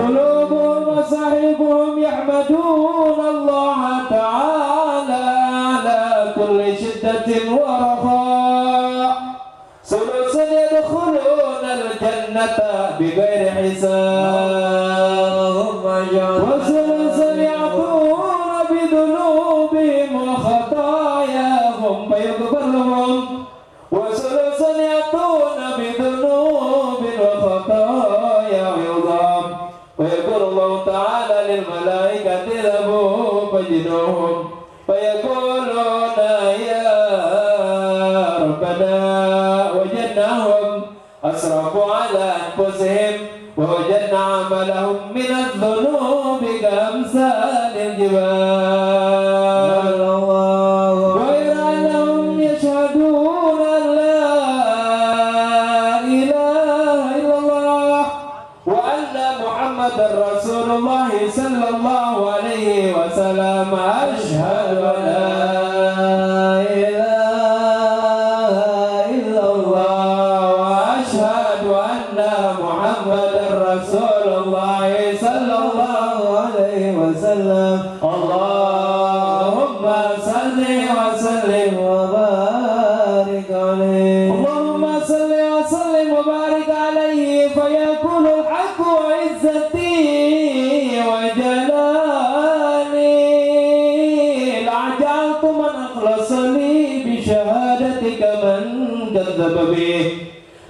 قلوبهم وصاحبهم يحمدون الله تعالى على كل شدة ورخاء ثلث يدخلون الجنة بغير حساب وثلث يعطون بذنوبهم وخطاياهم فيغفر لهم وثلث يعطون بذنوب وخطايا ويضام ويقول الله تعالى للملائكة اذهبوا فاجدوهم فيقولون يا ربنا وجدناهم أسرفوا على أنفسهم ووجدنا عملهم من الذنوب كأمثال الجبال غير أنهم يشهدون أن لا إله إلا الله وأن محمدا رسول الله صلى الله عليه وسلم أشهد أن لا إله إلا الله وأشهد أن محمدا رسول الله صلى الله عليه وسلم اللهم صل وسلم وبارك عليه اللهم صل وسلم وبارك عليه فيكون الحق وعزتي وجلالي لعجلت من أخلص لي بشهادتك من كذب به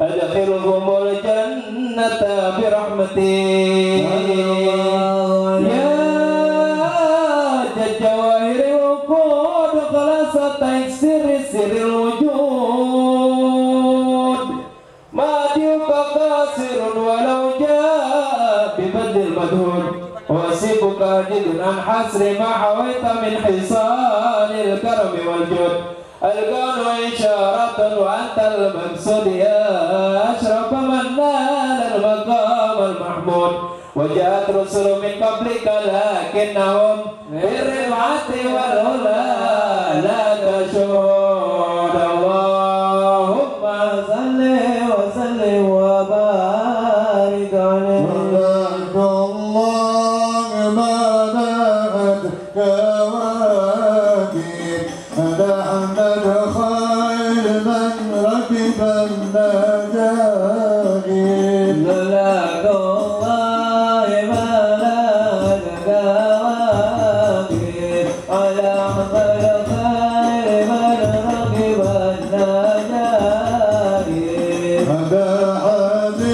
أدخلهم الجنة برحمتي يا جواهر الوقود خلاصة تكسر سر الوجود ما ديك قاسر ولو جاء ببدل المدهون واسبك جد عن حسر ما حويت من حصان الكرم والجود الكون إشارة وأنت المقصود يا أشرف من نال المقام المحمود وجاءت رسل من قبلك لكنهم بالرفعة والعلا لا تشهد اللهم صل وسلم وبارك عليه الله ما دامت كواكب أحمد خير من ركب النجاحين لك الله ما لك كواكب على خير من ركب النجاحين هذا حديث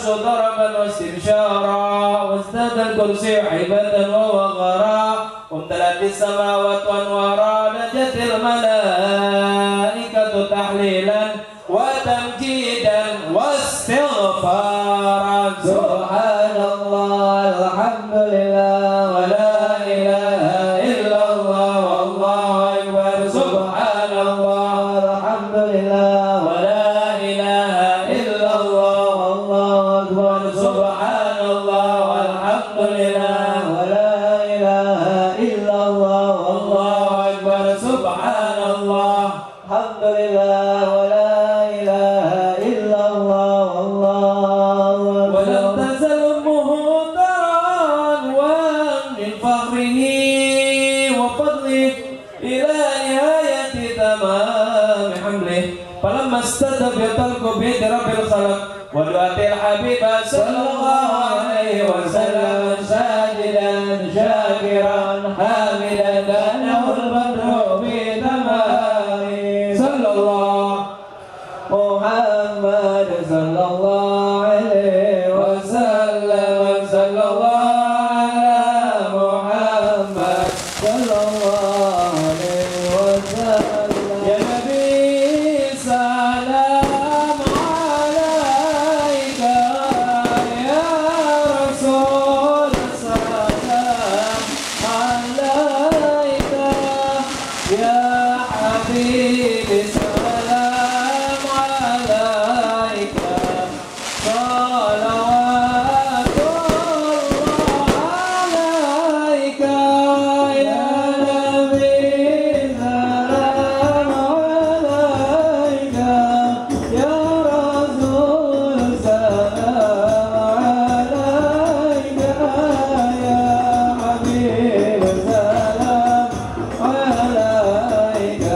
العرش ضربا واستبشارا وازداد الكرسي هيبة ووقرا وامتلأت السماوات أنوارا نجت الملائكة تحليلا وتمجيدا واستغفارا سبحان الله الحمد لله ولا إله إلا الله والله أكبر سبحان الله الحمد لله ولا إله إلا الله والله أكبر سبحان الله والحمد لله ولا إله إلا الله والله أكبر سبحان الله الحمد لله ولا إله إلا الله والله أكبر ولم تزل أمه ترى من فخره وفضله إلى نهاية تمام حمله فلما استدبت الكبيد رب الخلق ودعت الحبيب صلى الله عليه وسلم ساجدا شاكرا حامدا كأنه البدر بتمام صلى الله محمد صلى الله عليه وسلم صلى الله على محمد صلى الله عليه وسلم يا نبي سلام عليك يا رسول سلام عليك يا حبيبي سلام عليك صلوات الله عليك يا نبي سلام عليك يا رسول سلام عليك يا حبيب سلام عليك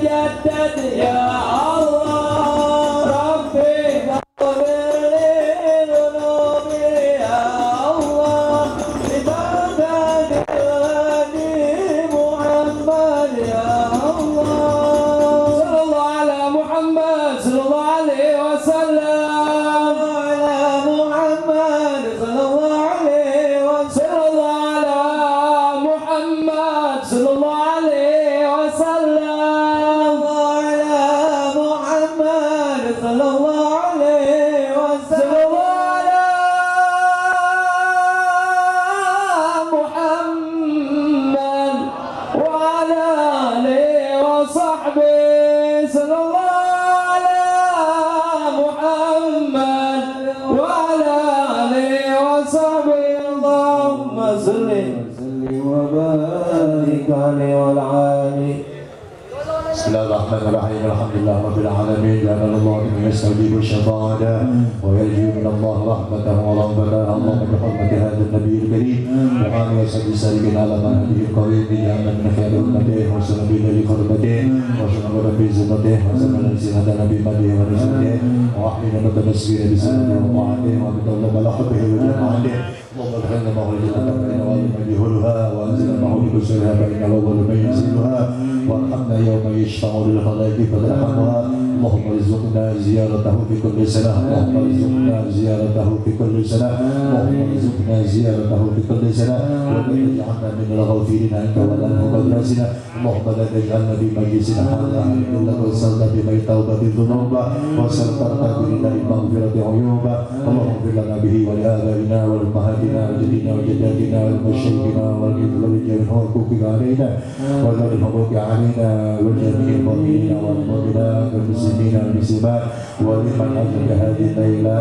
يتجدد يا الله ربي اغفر لي ذنوبي يا الله ببركة الهادي محمد يا الله صلى الله على محمد صلى الله عليه وسلم على محمد صلى الله عليه وسلم على محمد صلى الله عليه وسلم على محمد صلى الله عليه وسلم على محمد وعلى آله وصحبه صلى الله على محمد وعلى آله وصحبه اللهم صل وسلم وبارك عليه وعلى آله. Bismillahirrahmanirrahim. Alhamdulillah rabbil alamin. Ja'ala Allah yastajibu syafa'ata wa yarju min Allah rahmatahu wa rabbana Allah bi hurmati hadzal nabiyil karim wa ali washabihi sallim ala man hadihi qarim bi anna min khairi ummatihi wa sallallahu alaihi qurbatihi wa sallallahu bi izzatihi wa sallallahu alaihi hada nabi madihi wa rasulihi wa ahlina mutabassira bi sunnatihi wa ta'atihi wa bi tawalla ala hubbihi wa jama'atihi اللهم اغفر لنا وارحمنا وارحمنا وارحمنا وانزلنا معه بكسرها فان الاول من ينزلها وارحمنا يوم يشفع للخلائق فترحمها اللهم ارزقنا زيارته في كل سنه اللهم ارزقنا زيارته في كل سنه اللهم ارزقنا زيارته في كل سنه ولا تجعلنا من الغافلين عنك ولا نقبل راسنا اللهم لا تجعلنا في مجلسنا هذا الا وصلنا بما توبه الذنوب وسترنا برداء مغفره عيوب اللهم اغفر لنا به ولابائنا والامهات وجدنا وجداتنا ومشايخنا والجميع الحقوق علينا وذل الحقوق علينا وجميع المؤمنين والمؤمنات والمسلمين والمسلمات ولمن أجل هذه الليلة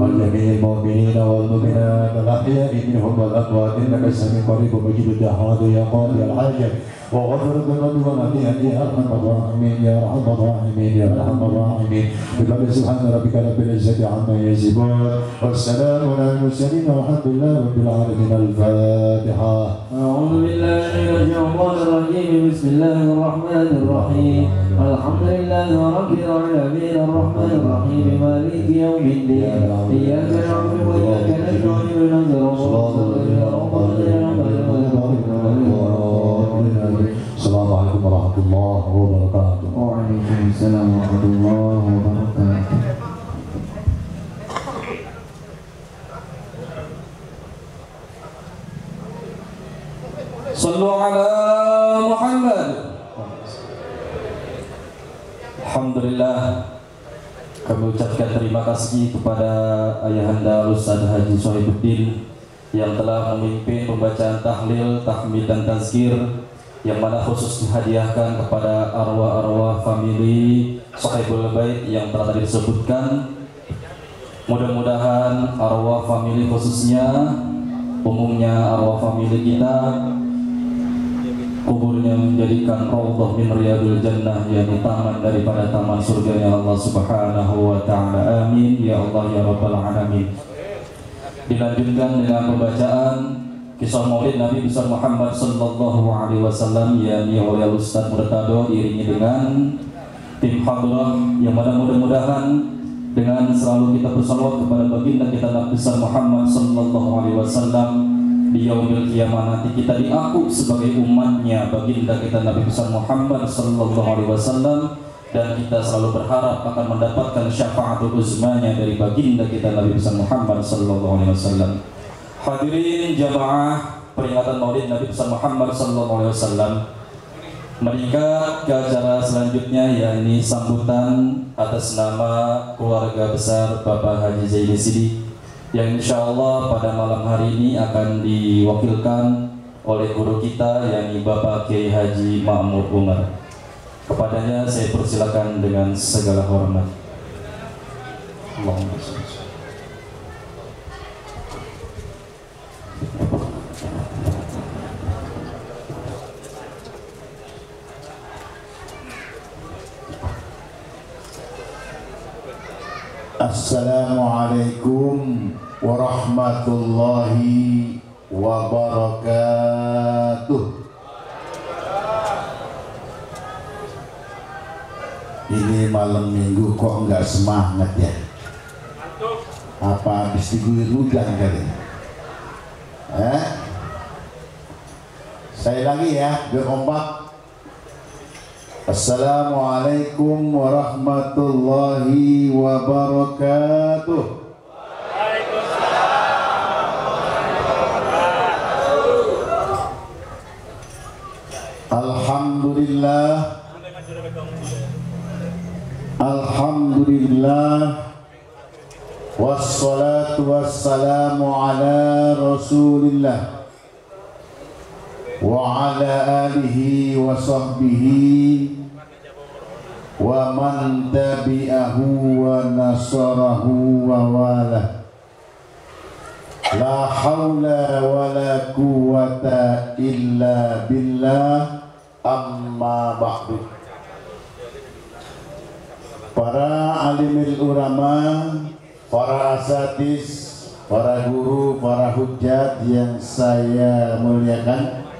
وجميع المؤمنين والمؤمنات الأحياء منهم والأموات إنك سميع قريب مجيب الدعوات يا قاضي الحاجة وغفر الذنوب والخطيئة يا أرحم الراحمين يا أرحم الراحمين يا أرحم الراحمين بفضل سبحان ربك رب العزة عما يصفون والسلام على المرسلين والحمد لله رب العالمين. الفاتحة. أعوذ بالله من الشيطان الرجيم بسم الله الرحمن الرحيم الحمد لله رب العالمين الرحمن الرحيم مالك يوم الدين إياك نعبد وإياك نستعين اهدنا الصراط Assalamualaikum warahmatullahi wabarakatuh. Waalaikumsalam warahmatullahi wabarakatuh. Sallu ala Muhammad. Alhamdulillah, kami ucapkan terima kasih kepada Ayahanda Ustaz Haji Sohibuddin yang telah memimpin pembacaan tahlil, tahmid dan tazkir yang mana khusus dihadiahkan kepada arwah-arwah famili Sahibul Bait yang telah tadi disebutkan. Mudah-mudahan arwah famili khususnya, umumnya arwah famili kita, kuburnya menjadikan raudhah min riyadil jannah, yakni taman daripada taman surganya Allah Subhanahu wa taala. Amin ya Allah ya rabbal alamin. Dilanjutkan dengan pembacaan kisah Maulid Nabi besar Muhammad sallallahu alaihi wasallam yakni oleh Ustaz Murtado diiringi dengan tim hadrah yang mudah-mudahan dengan selalu kita bersalawat kepada baginda kita Nabi besar Muhammad sallallahu alaihi wasallam di yaumil qiyamah nanti kita diaku sebagai umatnya baginda kita Nabi besar Muhammad sallallahu alaihi wasallam, dan kita selalu berharap akan mendapatkan syafaatul uzmanya dari baginda kita Nabi besar Muhammad sallallahu alaihi wasallam. Hadirin jamaah peringatan Maulid Nabi besar Muhammad sallallahu alaihi wasallam, meningkat ke acara selanjutnya yakni sambutan atas nama keluarga besar Bapak Haji Zaini Sidi yang insya Allah pada malam hari ini akan diwakilkan oleh guru kita yakni Bapak Kiai Haji Ma'mur Umar. Kepadanya saya persilakan dengan segala hormat. Allahumma shalli. Assalamualaikum warahmatullahi wabarakatuh. Ini malam minggu kok nggak semangat ya? Apa habis diguyur hujan kali? Saya lagi ya, biar kompak. Assalamualaikum warahmatullahi wabarakatuh. Alhamdulillah. Alhamdulillah. Wassalatu wassalamu ala Rasulillah wa ala alihi wa sahbihi wa man tabi'ahu wa nasarahu wa wala. La hawla wa la quwwata illa billah. Amma ba'du. Para alimil ulama, para asatidz, para guru, para hujjat yang saya muliakan,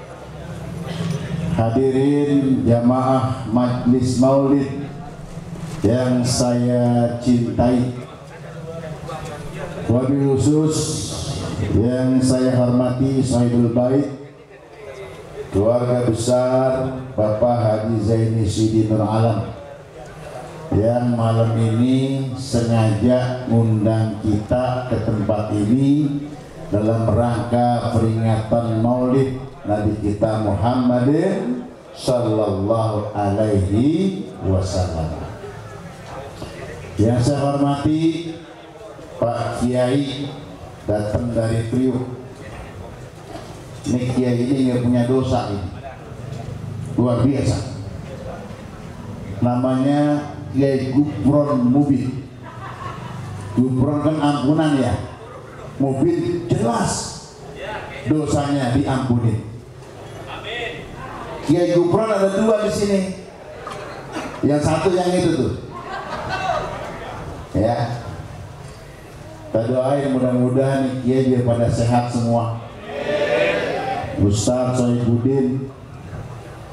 hadirin jamaah majlis maulid yang saya cintai, wabil khusus yang saya hormati sahibul bait, keluarga besar Bapak Haji Zaini Sidi Nur Alam yang malam ini sengaja ngundang kita ke tempat ini dalam rangka peringatan maulid Nabi kita Muhammadin sallallahu alaihi wasallam. Yang saya hormati Pak Kiai datang dari Priuk. Ini Kiai ini nggak punya dosa ini, luar biasa. Namanya Kiai Gufron Mubin. Gufron kan ampunan ya, Mubin jelas dosanya diampuni. Kiai Gufron ada dua di sini. Yang satu yang itu tuh, ya. Kita doain mudah-mudahan Kiai biar pada sehat semua. Ustadz Sohibudin,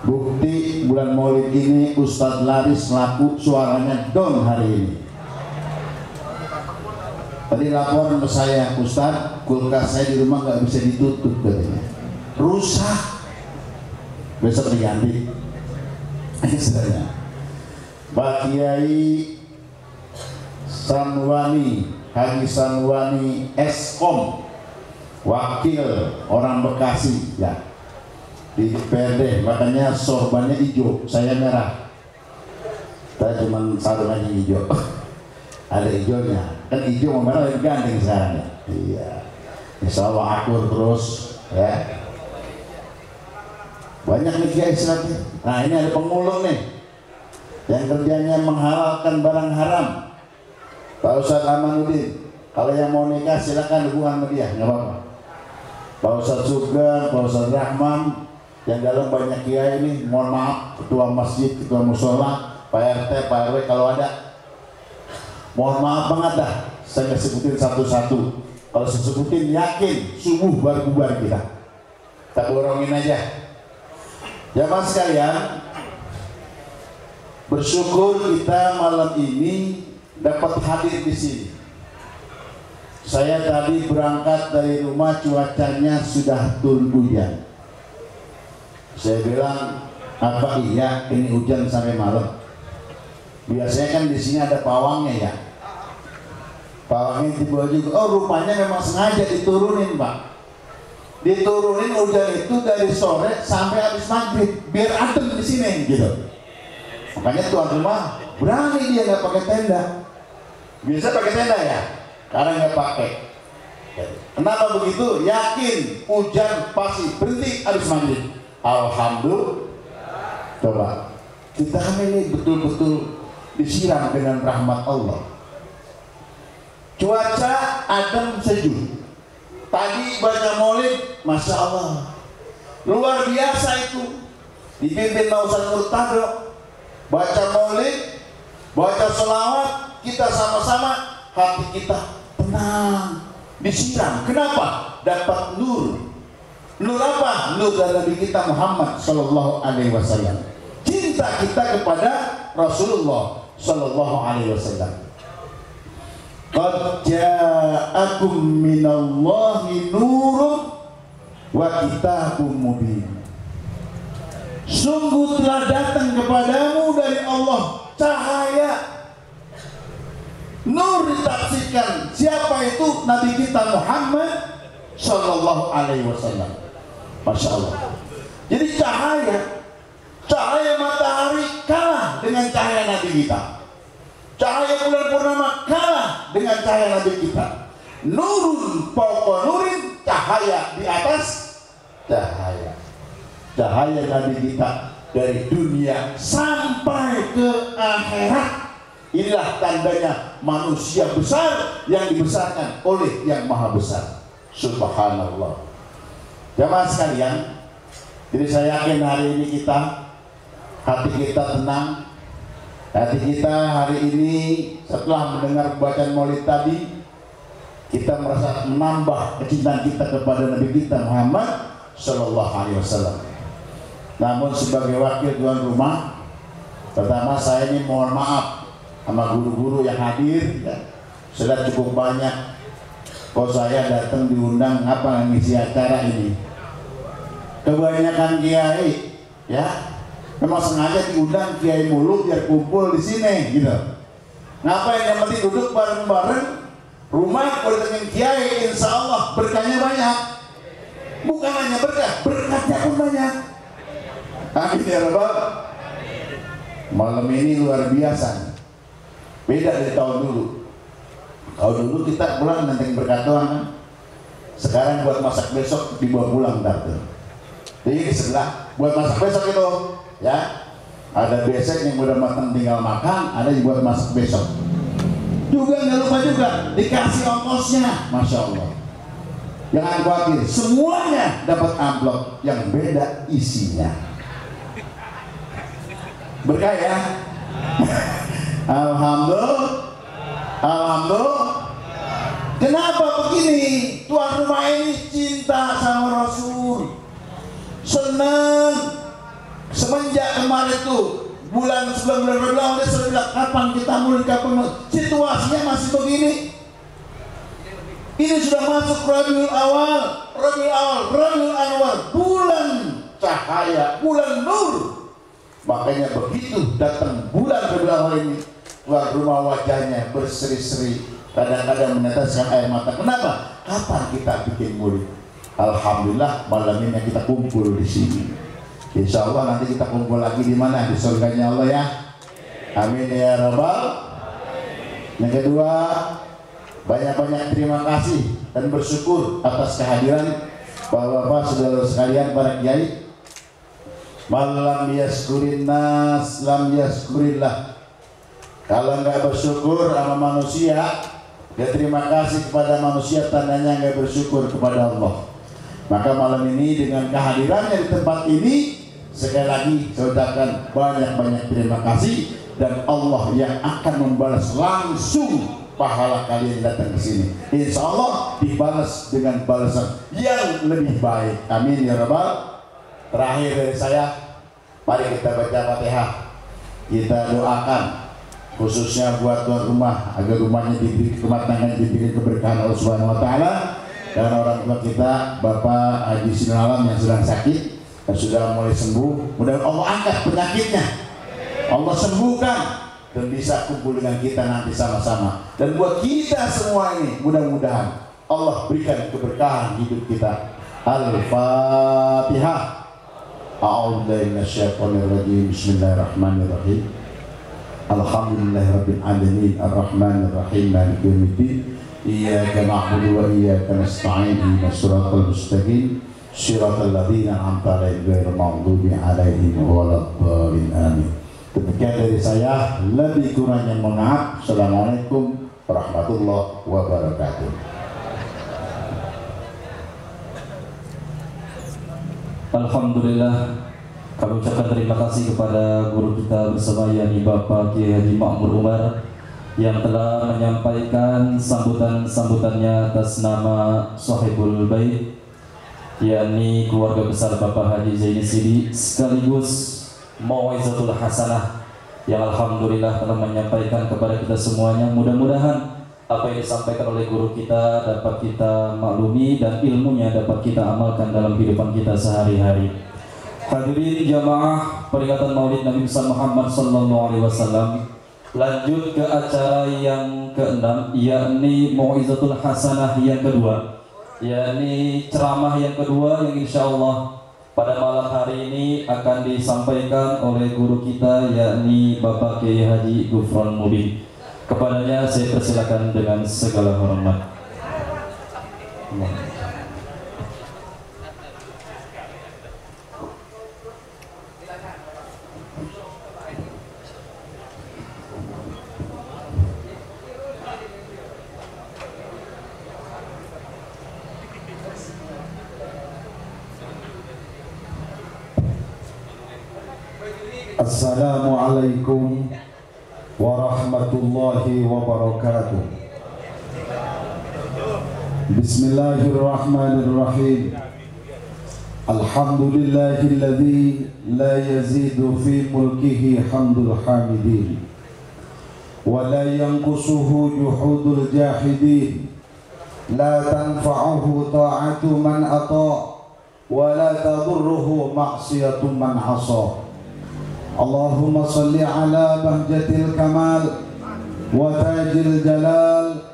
bukti bulan Maulid ini Ustadz Laris laku suaranya down hari ini. Tadi laporan ke saya, Ustadz, kulkas saya di rumah nggak bisa ditutup katanya, rusak, besok diganti. Pak Kiai Sanwani, Haji Sanwani Eskom, wakil orang Bekasi ya di DPRD, makanya sorbannya hijau, saya merah. Saya cuma satu aja hijau. Ada hijaunya, kan hijau sama merah lebih gandeng sekarang ya. Iya, insya Allah akur terus ya. Banyak nih Kiai silakan. Nah ini ada pengulung nih yang kerjanya menghalalkan barang haram, Pak Ustadz Amanuddin. Kalau yang mau nikah silakan hubungan sama dia, nggak apa-apa. Pak Ustadz Sugeng, Pak Ustadz Rahman, yang dalam banyak kiai ini, mohon maaf, ketua masjid, ketua musola, Pak RT, Pak RW kalau ada, mohon maaf banget dah, saya nggak sebutin satu-satu. Kalau saya sebutin yakin subuh baru bubar kita. Kita borongin aja. Jamaah sekalian, bersyukur kita malam ini dapat hadir di sini. Saya tadi berangkat dari rumah, cuacanya sudah turun hujan. Saya bilang, apa iya ini hujan sampai malam? Biasanya kan di sini ada pawangnya ya. Pawangnya tiba juga. Oh rupanya memang sengaja diturunin Pak. Diturunin hujan itu dari sore sampai habis maghrib, biar adem di sini gitu. Makanya tuan rumah berani dia nggak pakai tenda. Biasa pakai tenda ya. Karena nggak pakai. Kenapa begitu? Yakin hujan pasti berhenti habis maghrib. Alhamdulillah. Coba kita ini betul-betul disiram dengan rahmat Allah. Cuaca adem sejuk. Tadi baca maulid, masya Allah, luar biasa itu. Dipimpin Ustaz Murtado, baca maulid, baca selawat, kita sama-sama hati kita tenang, disiram. Kenapa? Dapat nur. Nur apa? Nur dari Nabi kita Muhammad Sallallahu Alaihi Wasallam. Cinta kita kepada Rasulullah sallallahu alaihi wasallam. Qad ja'akum minallahi nurun wa kitabun mubin. Sungguh telah datang kepadamu dari Allah cahaya. Nur ditafsirkan siapa itu? Nabi kita Muhammad sallallahu alaihi wasallam. Masya Allah. Jadi cahaya matahari kalah dengan cahaya Nabi kita. Cahaya bulan purnama kalah dengan cahaya Nabi kita. Nurun fawqa nurin, cahaya di atas cahaya. Cahaya Nabi kita dari dunia sampai ke akhirat. Inilah tandanya manusia besar yang dibesarkan oleh yang maha besar. Subhanallah. Jamaah sekalian, jadi saya yakin hari ini hati kita tenang. Hati kita hari ini setelah mendengar bacaan maulid tadi, kita merasa menambah kecintaan kita kepada Nabi kita Muhammad sallallahu alaihi wasallam. Namun sebagai wakil tuan rumah, pertama saya ini mohon maaf sama guru-guru yang hadir ya. Sudah cukup banyak kok saya datang diundang ngisi acara ini. Kebanyakan kiai ya. Memang sengaja diundang kiai mulu biar kumpul di sini gitu. Ngapain? Yang penting duduk bareng-bareng. Rumah kalau dengan kiai insya Allah berkahnya banyak. Bukan hanya berkah, berkatnya pun banyak. Amin ya Rabbal. Malam ini luar biasa. Beda dari tahun dulu. Tahun dulu kita pulang nanti berkat doang. Sekarang buat masak besok dibawa pulang tuh. Jadi di sebelah buat masak besok itu. Ya, ada besek yang udah matang tinggal makan, ada yang buat masak besok. Juga nggak lupa juga dikasih ongkosnya, masya Allah. Jangan khawatir, semuanya dapat amplop yang beda isinya. Berkah ya. Alhamdulillah. Alhamdulillah. Kenapa begini? Tuan rumah ini cinta sama Rasul, senang. Semenjak kemarin tuh bulan 9 bulan Rabiul dia selalu bilang kapan kita mulai, kapan situasinya masih begini. Ini sudah masuk Rabiul Awal, Rabiul Anwar, bulan cahaya, bulan nur. Makanya begitu datang bulan Rabiul Awal ini, tuan rumah wajahnya berseri-seri, kadang-kadang meneteskan air mata. Kenapa? Kapan kita bikin murid? Alhamdulillah malam ini kita kumpul di sini. Insya Allah nanti kita kumpul lagi di mana? Di surganya Allah ya. Amin ya Rabbal. Yang kedua, banyak-banyak terima kasih dan bersyukur atas kehadiran Bapak-bapak, saudara sekalian, para kiai. Malam yaskurin nas, lam yaskurillah. Kalau nggak bersyukur sama manusia, ya terima kasih kepada manusia, tandanya nggak bersyukur kepada Allah. Maka malam ini dengan kehadirannya di tempat ini, sekali lagi saya ucapkan banyak-banyak terima kasih, dan Allah yang akan membalas langsung pahala kalian datang ke sini. Insya Allah dibalas dengan balasan yang lebih baik. Amin ya Rabbal. Terakhir dari saya, mari kita baca Fatihah. Kita doakan khususnya buat tuan rumah agar rumahnya diberi kematangan, diberi keberkahan Allah Subhanahu Wa Taala. Dan orang tua kita Bapak Haji Sinalam yang sedang sakit dan sudah mulai sembuh, mudah-mudahan Allah angkat penyakitnya, Allah sembuhkan dan bisa kumpul dengan kita nanti sama-sama. Dan buat kita semua ini mudah-mudahan Allah berikan keberkahan hidup kita. Al-Fatihah. A'udzubillahi minasyaitonir rajim. Bismillahirrahmanirrahim. Alhamdulillahirabbil alamin arrahmanir rahim maliki yaumiddin. Iyyaka na'budu wa iyyaka nasta'in ihdinas siratal mustaqim siratal ladzina an'amta 'alaihim ghairil maghdubi 'alaihim waladdallin. Amin. Demikian dari saya, lebih kurangnya mohon maaf. Assalamualaikum warahmatullahi wabarakatuh. Alhamdulillah, kami ucapkan terima kasih kepada guru kita bersama, yakni Bapak Kiai Haji Ma'mur Umar, yang telah menyampaikan sambutannya atas nama Sahibul Bait, yakni keluarga besar Bapak Haji Zaini Sidi, sekaligus Mau'izatul Hasanah yang alhamdulillah telah menyampaikan kepada kita semuanya. Mudah-mudahan apa yang disampaikan oleh guru kita dapat kita maklumi dan ilmunya dapat kita amalkan dalam kehidupan kita sehari-hari. Hadirin jamaah peringatan Maulid Nabi Muhammad SAW, lanjut ke acara yang ke-6, yakni Mau'izatul Hasanah yang kedua, yakni ceramah yang kedua yang insya Allah pada malam hari ini akan disampaikan oleh guru kita, yakni Bapak Kiai Haji Gufron Mubin. Kepadanya saya persilakan dengan segala hormat. Assalamualaikum warahmatullahi wabarakatuh. Bismillahirrahmanirrahim. Alhamdulillahilladzi la yazidu fi mulkihi hamdul hamidin wa la yanqusuhu juhudul jahidin. La tanfa'uhu ta'atu man ata' wa la tadurruhu ma'siyatu man 'asa. Allahumma salli ala bahjatil kamal wa tajil jalal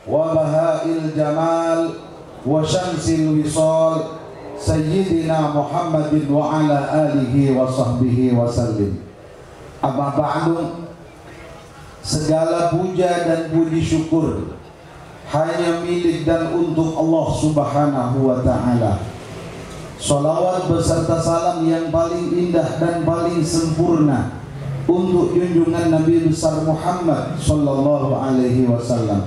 wa bahail jamal wa syamsil wisal sayyidina Muhammadin wa ala alihi wa sahbihi wa sallim. Amma ba'du, segala puja dan puji syukur hanya milik dan untuk Allah Subhanahu wa ta'ala. Salawat beserta salam yang paling indah dan paling sempurna untuk junjungan Nabi besar Muhammad sallallahu alaihi wasallam,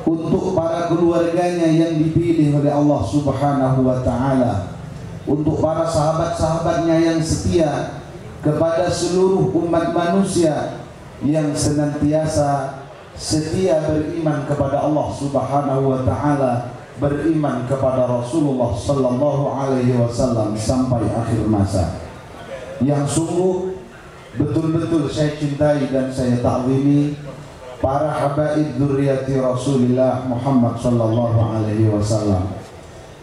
untuk para keluarganya yang dipilih oleh Allah Subhanahu wa taala, untuk para sahabat-sahabatnya yang setia, kepada seluruh umat manusia yang senantiasa setia beriman kepada Allah Subhanahu wa taala, beriman kepada Rasulullah sallallahu alaihi wasallam sampai akhir masa. Yang sungguh betul-betul saya cintai dan saya ta'zimi para habaib dzurriyyati Rasulillah Muhammad sallallahu alaihi wasallam.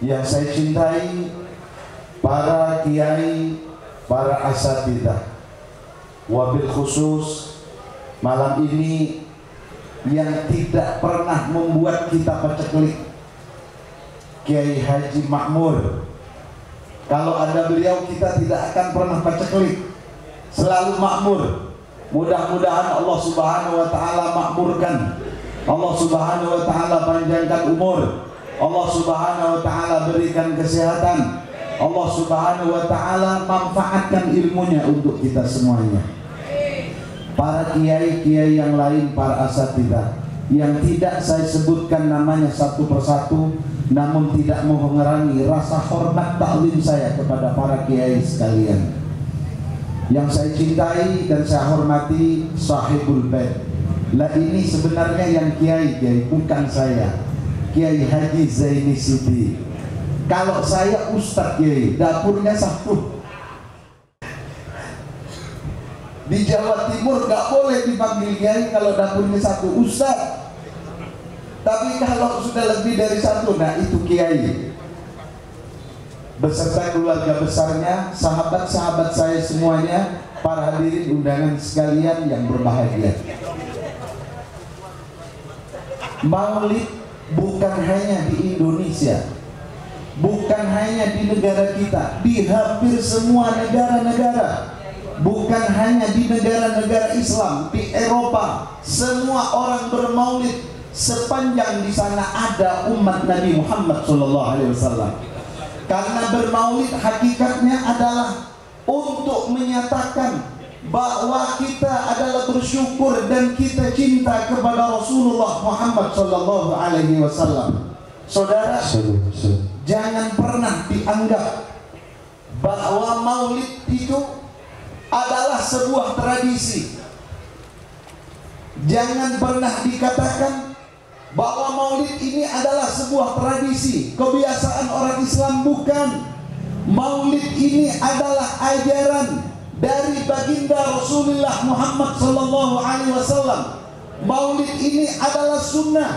Yang saya cintai para kiai, para asatidzah. Wabil khusus malam ini yang tidak pernah membuat kita peceklik, Kiai Haji Makmur. Kalau ada beliau kita tidak akan pernah peceklik, selalu makmur. Mudah-mudahan Allah Subhanahu wa taala makmurkan, Allah Subhanahu wa taala panjangkan umur, Allah Subhanahu wa taala berikan kesehatan, Allah Subhanahu wa taala manfaatkan ilmunya untuk kita semuanya. Para kiai-kiai yang lain, para asatidzah yang tidak saya sebutkan namanya satu persatu, namun tidak mengurangi rasa hormat taklim saya kepada para kiai sekalian. Yang saya cintai dan saya hormati sahibul bait. Lah ini sebenarnya yang kiai, bukan saya. Kiai Haji Zaini Sidi. Kalau saya ustadz kiai, dapurnya satu. Di Jawa Timur gak boleh dipanggil kiai kalau dapurnya satu, ustadz. Tapi kalau sudah lebih dari satu, nah itu kiai. Beserta keluarga besarnya, sahabat-sahabat saya semuanya, para hadirin undangan sekalian yang berbahagia. Maulid bukan hanya di Indonesia, bukan hanya di negara kita, di hampir semua negara-negara. Bukan hanya di negara-negara Islam, di Eropa, semua orang bermaulid sepanjang di sana ada umat Nabi Muhammad SAW. Karena bermaulid hakikatnya adalah untuk menyatakan bahwa kita adalah bersyukur dan kita cinta kepada Rasulullah Muhammad SAW. Saudara, jangan pernah dianggap bahwa maulid itu adalah sebuah tradisi. Jangan pernah dikatakan bahwa maulid ini adalah sebuah tradisi, kebiasaan orang Islam. Bukan. Maulid ini adalah ajaran dari baginda Rasulullah Muhammad sallallahu alaihi wasallam. Maulid ini adalah sunnah.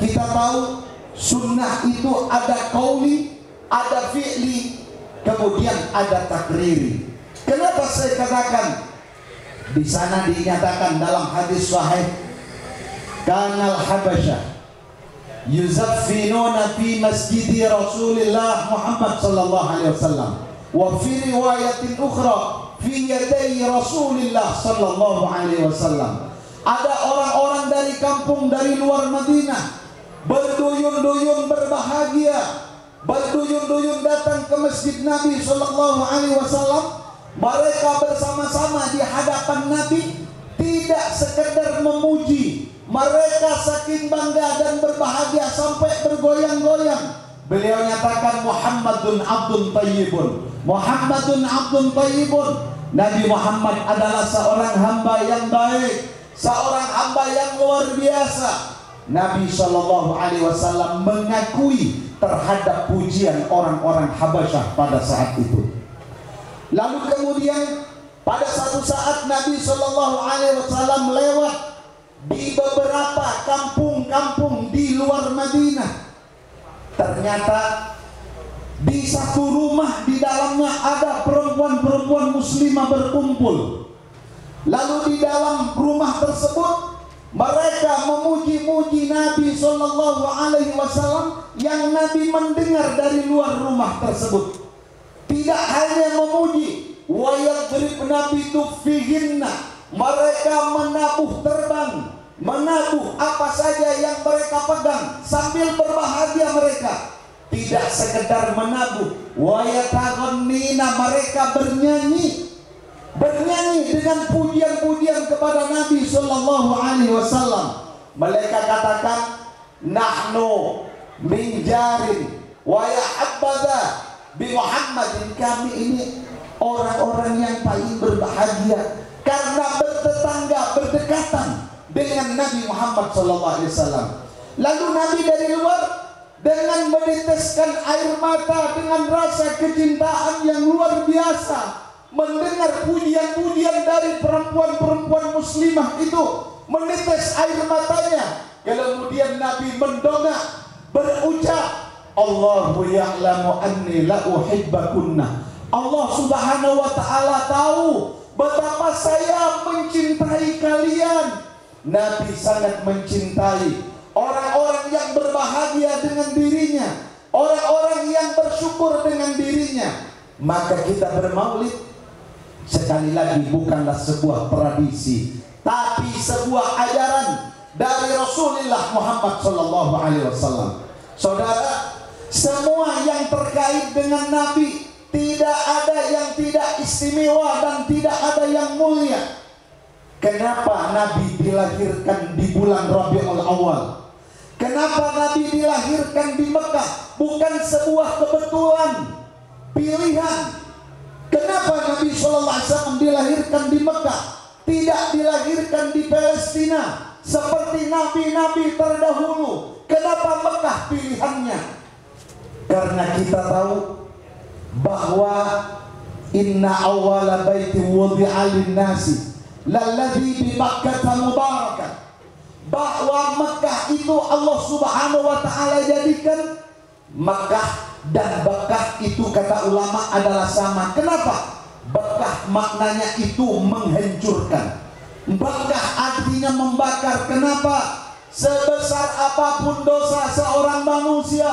Kita tahu sunnah itu ada qauli, ada fi'li, kemudian ada takriri. Kenapa saya katakan? Di sana dinyatakan dalam hadis sahih, kanal Habasyah yuzaffinuna fi masjidi Rasulillah Muhammad sallallahu alaihi wasallam, wa fi riwayatin ukhra fi yaday Rasulillah sallallahu alaihi wasallam. Ada orang-orang dari kampung dari luar Madinah berduyun-duyun berbahagia, berduyun-duyun datang ke masjid Nabi sallallahu alaihi wasallam. Mereka bersama-sama di hadapan Nabi, tidak sekedar memuji, mereka saking bangga dan berbahagia sampai bergoyang-goyang. Beliau nyatakan Muhammadun abdun tayyibun, Muhammadun abdun tayyibun. Nabi Muhammad adalah seorang hamba yang baik, seorang hamba yang luar biasa. Nabi Shallallahu Alaihi Wasallam mengakui terhadap pujian orang-orang Habasyah pada saat itu. Lalu kemudian pada satu saat Nabi Shallallahu Alaihi Wasallam lewat di beberapa kampung-kampung di luar Madinah. Ternyata di satu rumah di dalamnya ada perempuan-perempuan muslimah berkumpul. Lalu di dalam rumah tersebut mereka memuji-muji Nabi Shallallahu Alaihi Wasallam yang Nabi mendengar dari luar rumah tersebut. Tidak hanya memuji, wa yadribna biduffihinna, mereka menabuh terbang, menabuh apa saja yang mereka pegang sambil berbahagia mereka. Tidak sekedar menabuh, wa yataghannina, mereka bernyanyi dengan pujian-pujian kepada Nabi Sallallahu Alaihi Wasallam. Mereka katakan, nahnu min jarin wa ya habbaza bi Muhammadin, kami ini orang-orang yang paling berbahagia karena bertetangga, berdekatan dengan Nabi Muhammad Sallallahu Alaihi Wasallam. Lalu Nabi dari luar dengan meneteskan air mata dengan rasa kecintaan yang luar biasa mendengar pujian-pujian dari perempuan-perempuan muslimah itu, menetes air matanya. Kemudian Nabi mendongak berucap, Allahu ya'lamu anni la uhibbakunna. Allah Subhanahu wa taala tahu betapa saya mencintai kalian. Nabi sangat mencintai orang-orang yang berbahagia dengan dirinya, orang-orang yang bersyukur dengan dirinya. Maka kita bermaulid sekali lagi bukanlah sebuah tradisi, tapi sebuah ajaran dari Rasulullah Muhammad sallallahu alaihi wasallam. Saudara, semua yang terkait dengan Nabi tidak ada yang tidak istimewa dan tidak ada yang mulia. Kenapa Nabi dilahirkan di bulan Rabiul Awal? Kenapa Nabi dilahirkan di Mekah? Bukan sebuah kebetulan, pilihan. Kenapa Nabi SAW dilahirkan di Mekah? Tidak dilahirkan di Palestina seperti nabi-nabi terdahulu. Kenapa Mekah pilihannya? Karena kita tahu bahwa inna awwala baiti wudi'a lin-nasi lalladzi bi Makkah mubarakan, bahwa Mekah itu Allah Subhanahu wa taala jadikan Mekah dan Bekah itu kata ulama adalah sama. Kenapa? Bekah maknanya itu menghancurkan, Bekah artinya membakar. Kenapa? Sebesar apapun dosa seorang manusia,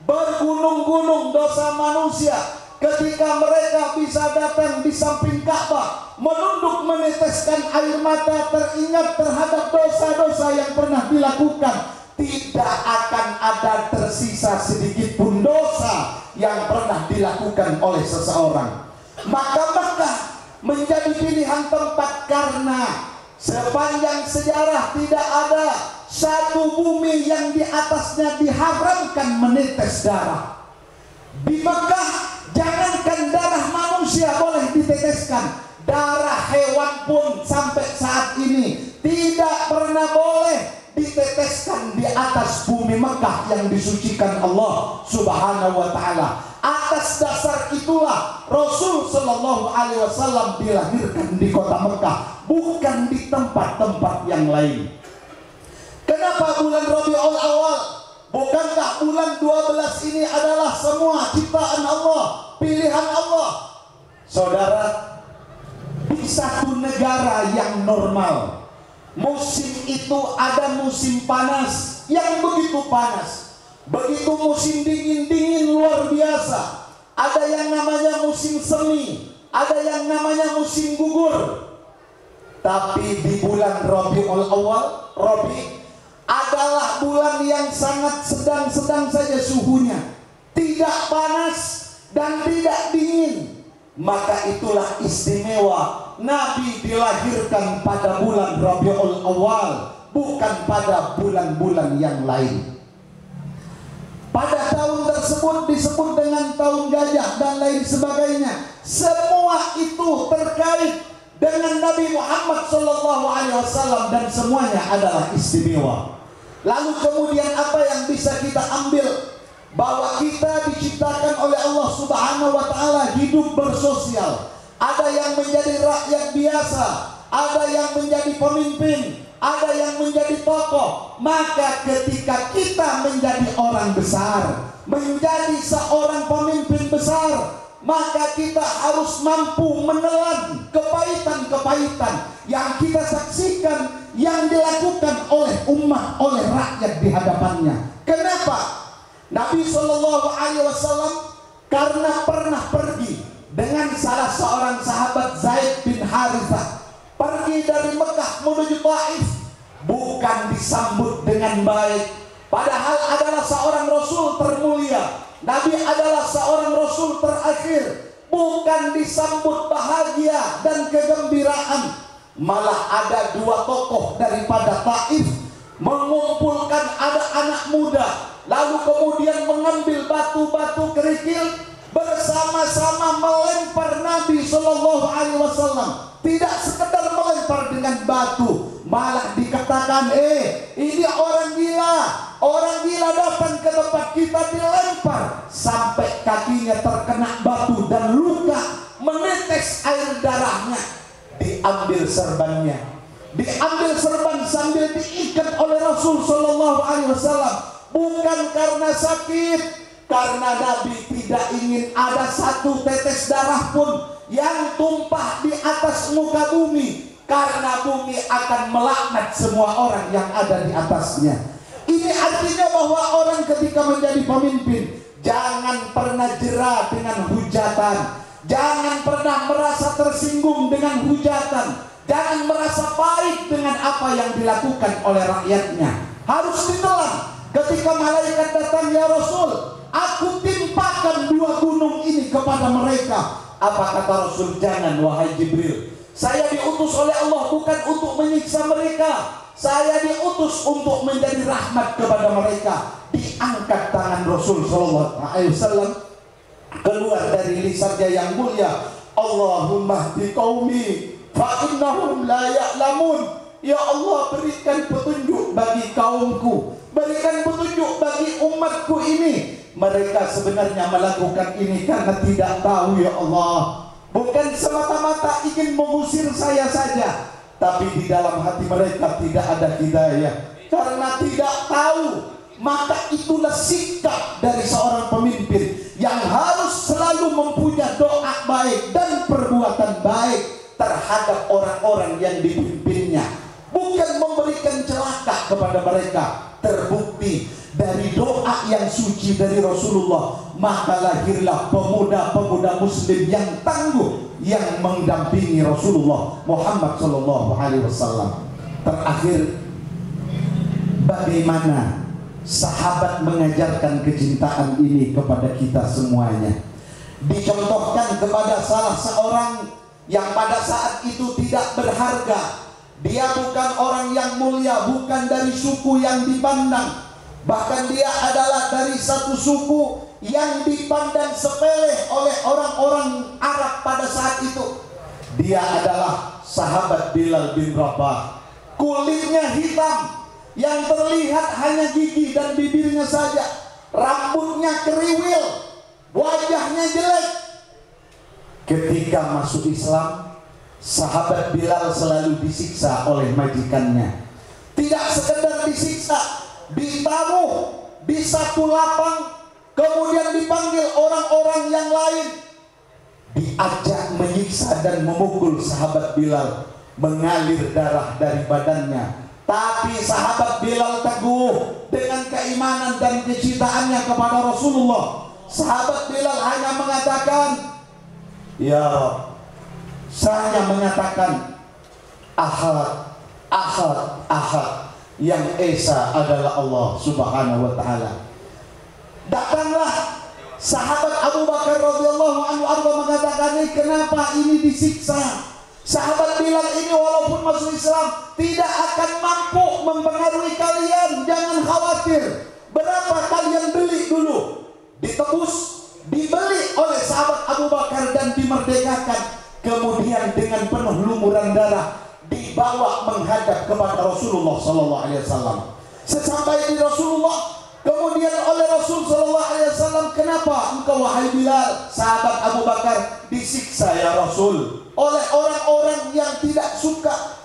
bergunung-gunung dosa manusia, ketika mereka bisa datang di samping Ka'bah, menunduk meneteskan air mata, teringat terhadap dosa-dosa yang pernah dilakukan, tidak akan ada tersisa sedikit pun dosa yang pernah dilakukan oleh seseorang. Maka Mekah menjadi pilihan tempat karena sepanjang sejarah tidak ada satu bumi yang di atasnya diharamkan menetes darah. Di Mekah jangankan darah manusia boleh diteteskan, darah hewan pun sampai saat ini tidak pernah boleh diteteskan di atas bumi di Mekah yang disucikan Allah Subhanahu wa taala. Atas dasar itulah Rasul sallallahu alaihi wasallam dilahirkan di kota Mekah, bukan di tempat-tempat yang lain. Kenapa bulan Rabiul Awal? Bukankah bulan 12 ini adalah semua ciptaan Allah, pilihan Allah? Saudara, di satu negara yang normal, musim itu ada musim panas yang begitu panas, begitu musim dingin luar biasa. Ada yang namanya musim semi, ada yang namanya musim gugur. Tapi di bulan Rabiul Awal, Rabi adalah bulan yang sangat sedang-sedang saja suhunya, tidak panas dan tidak dingin. Maka itulah istimewa Nabi dilahirkan pada bulan Rabiul Awal, bukan pada bulan-bulan yang lain. Pada tahun tersebut disebut dengan tahun gajah dan lain sebagainya. Semua itu terkait dengan Nabi Muhammad SAW dan semuanya adalah istimewa. Lalu kemudian apa yang bisa kita ambil? Bahwa kita diciptakan oleh Allah Subhanahu wa taala hidup bersosial. Ada yang menjadi rakyat biasa, ada yang menjadi pemimpin, ada yang menjadi tokoh. Maka ketika kita menjadi orang besar, menjadi seorang pemimpin besar, maka kita harus mampu menelan kepahitan-kepahitan yang kita saksikan, yang dilakukan oleh umat, oleh rakyat di hadapannya. Kenapa? Nabi SAW karena pernah pergi dengan salah seorang sahabat, Zaid bin Harithah, pergi dari Mekah menuju Taif, bukan disambut dengan baik. Padahal adalah seorang Rasul termulia, Nabi adalah seorang Rasul terakhir, bukan disambut bahagia dan kegembiraan. Malah ada dua tokoh daripada Taif mengumpulkan ada anak muda, lalu kemudian mengambil batu-batu kerikil, bersama-sama melempar Nabi SAW. Tidak sekedar melempar dengan batu, malah dikatakan, ini orang gila. Orang gila datang ke tempat kita, dilempar sampai kakinya terkena batu dan luka, menetes air darahnya. Diambil serbannya, diambil serban sambil diikat oleh Rasul SAW. Bukan karena sakit, karena Nabi tidak ingin ada satu tetes darah pun yang tumpah di atas muka bumi, karena bumi akan melaknat semua orang yang ada di atasnya. Ini artinya bahwa orang ketika menjadi pemimpin, jangan pernah jera dengan hujatan, jangan pernah merasa tersinggung dengan hujatan, jangan merasa pahit dengan apa yang dilakukan oleh rakyatnya. Harus ditelan. Ketika malaikat datang, ya Rasul, aku timpakan dua gunung ini kepada mereka. Apa kata Rasul? Jangan wahai Jibril, saya diutus oleh Allah bukan untuk menyiksa mereka, saya diutus untuk menjadi rahmat kepada mereka. Diangkat tangan Rasul SAW, keluar dari lisannya yang mulia, Allahumma hdi qaumi fa innahum la ya'lamun. Ya Allah, berikan petunjuk bagi kaumku, berikan petunjuk bagi umatku ini. Mereka sebenarnya melakukan ini karena tidak tahu, ya Allah. Bukan semata-mata ingin mengusir saya saja, tapi di dalam hati mereka tidak ada hidayah. Karena tidak tahu, maka itulah sikap dari seorang pemimpin yang harus selalu mempunyai doa baik dan perbuatan baik terhadap orang-orang yang dipimpinnya, bukan memberikan celaka kepada mereka. Terbukti dari doa yang suci dari Rasulullah, maka lahirlah pemuda-pemuda muslim yang tangguh yang mendampingi Rasulullah Muhammad SAW. Terakhir, bagaimana sahabat mengajarkan kecintaan ini kepada kita semuanya? Dicontohkan kepada salah seorang yang pada saat itu tidak berharga. Dia bukan orang yang mulia, bukan dari suku yang dipandang, bahkan dia adalah dari satu suku yang dipandang sepele oleh orang-orang Arab pada saat itu. Dia adalah sahabat Bilal bin Rabah. Kulitnya hitam, yang terlihat hanya gigi dan bibirnya saja, rambutnya keriwil, wajahnya jelek. Ketika masuk Islam, sahabat Bilal selalu disiksa oleh majikannya. Tidak sekedar disiksa, ditaruh di satu lapang, kemudian dipanggil orang-orang yang lain, diajak menyiksa dan memukul sahabat Bilal, mengalir darah dari badannya. Tapi sahabat Bilal teguh dengan keimanan dan kecintaannya kepada Rasulullah. Sahabat Bilal hanya mengatakan, "Ya Rabb, saya mengatakan Ahad, Ahad, Ahad, yang Esa adalah Allah Subhanahu wa Ta'ala." Datanglah sahabat Abu Bakar radhiyallahu anhu mengatakan, "Kenapa ini disiksa?" Sahabat Bilal ini walaupun masuk Islam tidak akan mampu mempengaruhi kalian. Jangan khawatir. Berapa kalian beli dulu? Ditebus, dibeli oleh sahabat Abu Bakar dan dimerdekakan. Kemudian dengan penuh lumuran darah dibawa menghadap kepada Rasulullah SAW. Sesampai di Rasulullah, kemudian oleh Rasul SAW, "Kenapa engkau wahai Bilal, sahabat Abu Bakar, disiksa ya Rasul oleh orang-orang yang tidak suka?"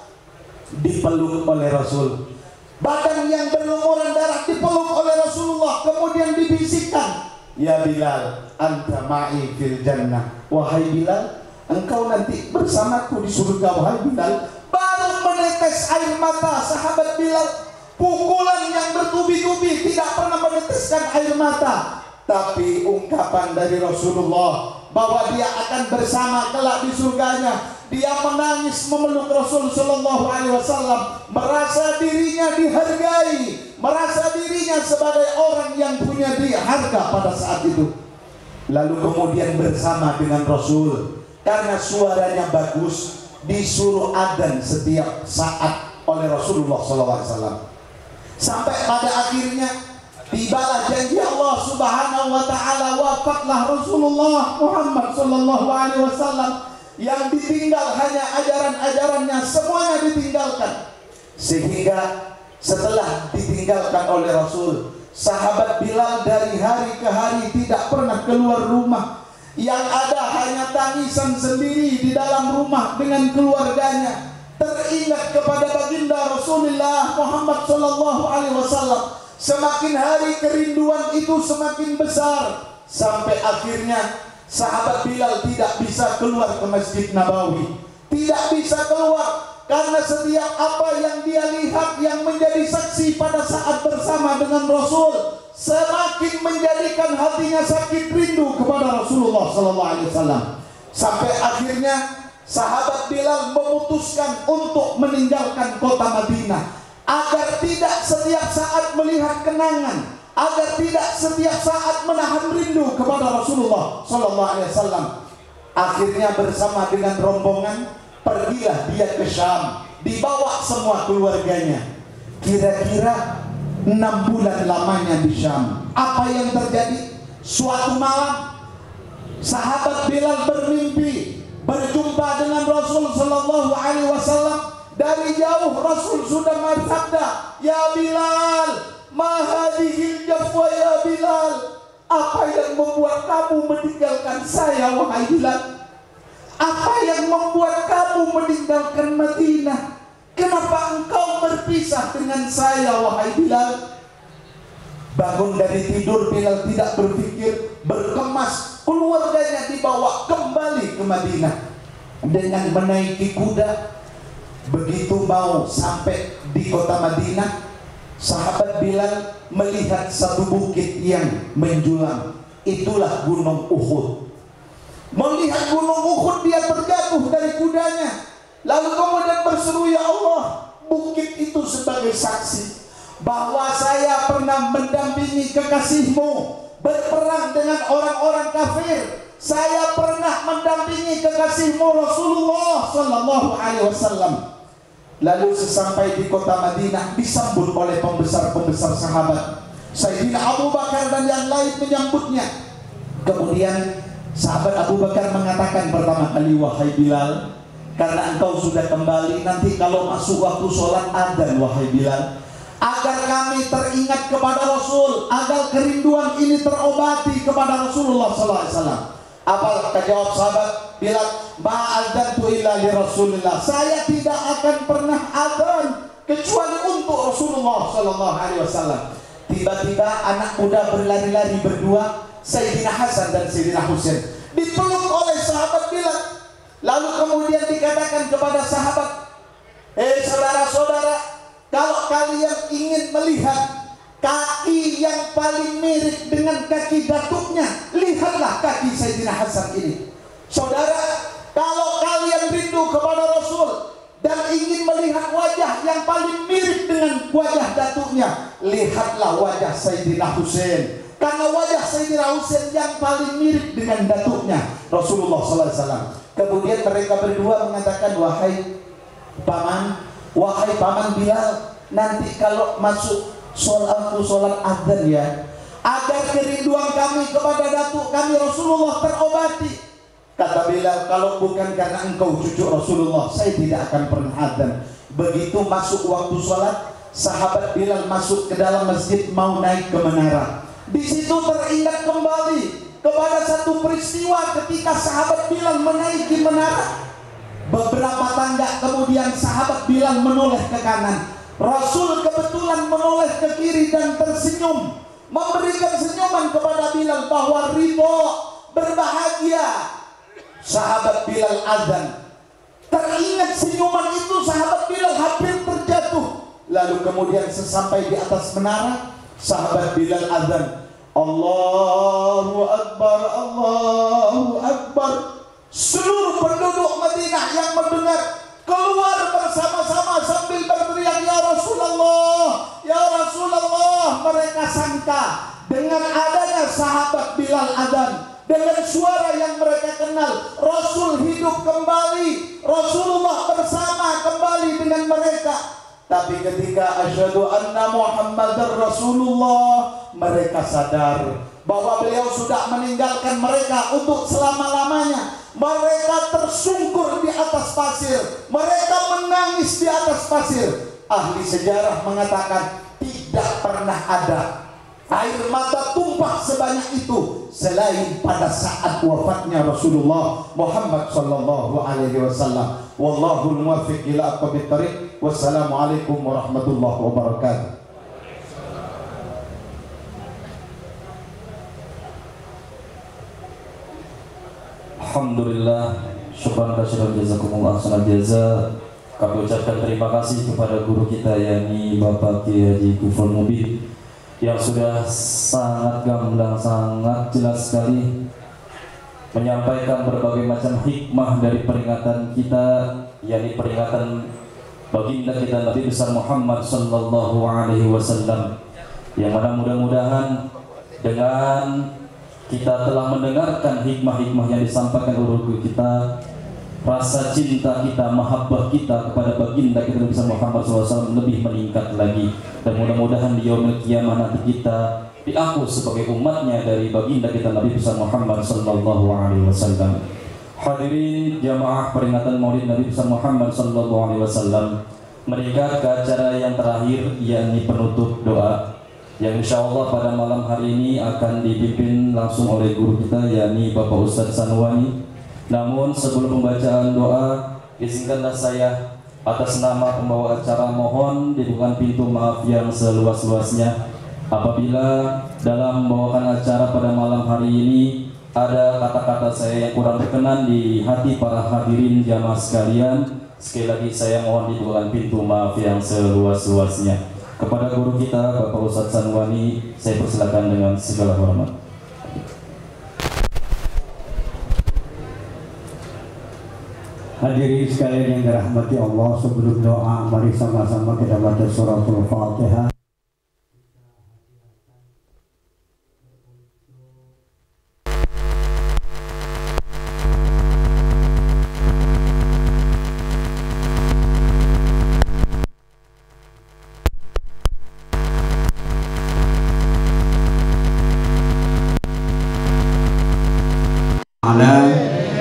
Dipeluk oleh Rasul. Badan yang berlumuran darah dipeluk oleh Rasulullah. Kemudian dibisikkan, "Ya Bilal, anta ma'i fil jannah." Wahai Bilal, engkau nanti bersamaku di surga. Wahai Bilal. Baru menetes air mata sahabat Bilal. Pukulan yang bertubi-tubi tidak pernah meneteskan air mata. Tapi ungkapan dari Rasulullah bahwa dia akan bersama kelak di surganya. Dia menangis memeluk Rasul Sallallahu Alaihi Wasallam, merasa dirinya dihargai, merasa dirinya sebagai orang yang punya harga pada saat itu. Lalu kemudian bersama dengan Rasul, karena suaranya bagus, disuruh adzan setiap saat oleh Rasulullah Sallallahu Alaihi Wasallam. Sampai pada akhirnya tibalah janji Allah Subhanahu wa Ta'ala, wafatlah Rasulullah Muhammad Sallallahu Alaihi Wasallam. Yang ditinggal hanya ajaran-ajarannya, semuanya ditinggalkan. Sehingga setelah ditinggalkan oleh Rasul, sahabat Bilal dari hari ke hari tidak pernah keluar rumah. Yang ada hanya tangisan sendiri di dalam rumah dengan keluarganya. Teringat kepada baginda Rasulullah Muhammad Sallallahu Alaihi Wasallam. Semakin hari kerinduan itu semakin besar, sampai akhirnya sahabat Bilal tidak bisa keluar ke Masjid Nabawi. Tidak bisa keluar karena setiap apa yang dia lihat, yang menjadi saksi pada saat bersama dengan Rasul, semakin menjadikan hatinya sakit rindu kepada Rasulullah Sallallahu Alaihi Wasallam. Sampai akhirnya sahabat Bilal memutuskan untuk meninggalkan kota Madinah, agar tidak setiap saat melihat kenangan, agar tidak setiap saat menahan rindu kepada Rasulullah Sallallahu Alaihi Wasallam. Akhirnya bersama dengan rombongan pergilah dia ke Syam, dibawa semua keluarganya. Kira-kira 6 bulan lamanya di Syam. Apa yang terjadi? Suatu malam sahabat Bilal bermimpi berjumpa dengan Rasul Sallallahu Alaihi Wasallam. Dari jauh Rasul sudah bersabda, "Ya Bilal, ma hadhil jafwa ya Bilal." Apa yang membuat kamu meninggalkan saya wahai Bilal? Apa yang membuat kamu meninggalkan Madinah? Kenapa engkau berpisah dengan saya wahai Bilal? Bangun dari tidur Bilal tidak berpikir, berkemas keluarganya dibawa kembali ke Madinah dengan menaiki kuda. Begitu mau sampai di kota Madinah, sahabat Bilal melihat satu bukit yang menjulang. Itulah Gunung Uhud. Melihat Gunung Uhud, dia terjatuh dari kudanya. Lalu kemudian berseru, "Ya Allah, bukit itu sebagai saksi bahwa saya pernah mendampingi kekasihmu berperang dengan orang-orang kafir. Saya pernah mendampingi kekasihmu Rasulullah Sallallahu Alaihi Wasallam." Lalu sesampai di kota Madinah disambut oleh pembesar-pembesar sahabat. Sayyidina Abu Bakar dan yang lain menyambutnya. Kemudian sahabat Abu Bakar mengatakan pertama kali, "Wahai Bilal, karena engkau sudah kembali, nanti kalau masuk waktu sholat adzan wahai Bilal, agar kami teringat kepada Rasul, agar kerinduan ini terobati kepada Rasulullah SAW. Apa jawab sahabat bilang, ma'adzantu illa li Rasulillah, saya tidak akan pernah adzan kecuali untuk Rasulullah SAW. Tiba-tiba anak muda berlari-lari berdua, Sayyidina Hasan dan Sayyidina Husain, dipeluk oleh sahabat bilang. Lalu kemudian dikatakan kepada sahabat, saudara-saudara, kalau kalian ingin melihat kaki yang paling mirip dengan kaki datuknya, lihatlah kaki Sayyidina Hasan ini. Saudara, kalau kalian rindu kepada Rasul dan ingin melihat wajah yang paling mirip dengan wajah datuknya, lihatlah wajah Sayyidina Husain. Karena wajah Sayyidina Husain yang paling mirip dengan datuknya Rasulullah SAW. Kemudian mereka berdua mengatakan, wahai paman Bilal, nanti kalau masuk sholat adzan ya, agar kerinduan kami kepada datuk kami Rasulullah terobati. Kata Bilal, kalau bukan karena engkau cucu Rasulullah, saya tidak akan pernah adzan. Begitu masuk waktu sholat, sahabat Bilal masuk ke dalam masjid mau naik ke menara. Di situ teringat kembali kepada satu peristiwa ketika sahabat Bilal menaiki menara. Beberapa tangga kemudian sahabat Bilal menoleh ke kanan. Rasul kebetulan menoleh ke kiri dan tersenyum, memberikan senyuman kepada Bilal bahwa ridho, berbahagia. Sahabat Bilal azan. Teringat senyuman itu, sahabat Bilal hampir terjatuh. Lalu kemudian sesampai di atas menara, sahabat Bilal azan, Allahu Akbar, Allahu Akbar. Seluruh penduduk Madinah yang mendengar keluar bersama-sama sambil berteriak, ya Rasulullah, ya Rasulullah. Mereka sangka dengan adanya sahabat Bilal azan, dengan suara yang mereka kenal, Rasul hidup kembali, Rasulullah bersama kembali dengan mereka. Tapi ketika asyhadu anna Muhammadar Rasulullah, mereka sadar bahwa beliau sudah meninggalkan mereka untuk selama-lamanya. Mereka tersungkur di atas pasir, mereka menangis di atas pasir. Ahli sejarah mengatakan tidak pernah ada air mata tumpah sebanyak itu selain pada saat wafatnya Rasulullah Muhammad sallallahu alaihi wasallam. Wallahul muwaffiq ila aqwamit thariq. Wassalamualaikum warahmatullahi wabarakatuh. Alhamdulillah, syukran katsiran jazakumullah khairan jaza. Kami ucapkan terima kasih kepada guru kita yakni Bapak Kiai Haji Kufrul Mubin yang sudah sangat gamblang, sangat jelas sekali menyampaikan berbagai macam hikmah dari peringatan kita, yakni peringatan baginda kita Nabi besar Muhammad sallallahu alaihi wasallam, yang mana mudah-mudahan dengan kita telah mendengarkan hikmah-hikmah yang disampaikan oleh guru kita, rasa cinta kita, mahabbah kita kepada baginda kita Nabi besar Muhammad SAW lebih meningkat lagi, dan mudah-mudahan di yaumil qiyamah nanti kita diaku sebagai umatnya dari baginda kita Nabi besar Muhammad sallallahu alaihi wasallam. Hadirin jamaah peringatan Maulid Nabi besar Muhammad sallallahu alaihi wasallam, meningkat ke acara yang terakhir yakni penutup doa yang insyaallah pada malam hari ini akan dipimpin langsung oleh guru kita yakni Bapak Ustadz Sanwani. Namun sebelum pembacaan doa, izinkanlah saya atas nama pembawa acara mohon dibukakan pintu maaf yang seluas-luasnya apabila dalam membawakan acara pada malam hari ini ada kata-kata saya yang kurang berkenan di hati para hadirin jamaah sekalian. Sekali lagi saya mohon dibukakan pintu maaf yang seluas-luasnya. Kepada guru kita Bapak Ustadz Sanwani, saya persilakan dengan segala hormat. Hadirin sekalian yang dirahmati Allah, sebelum doa mari sama-sama kita baca suratul Fatihah.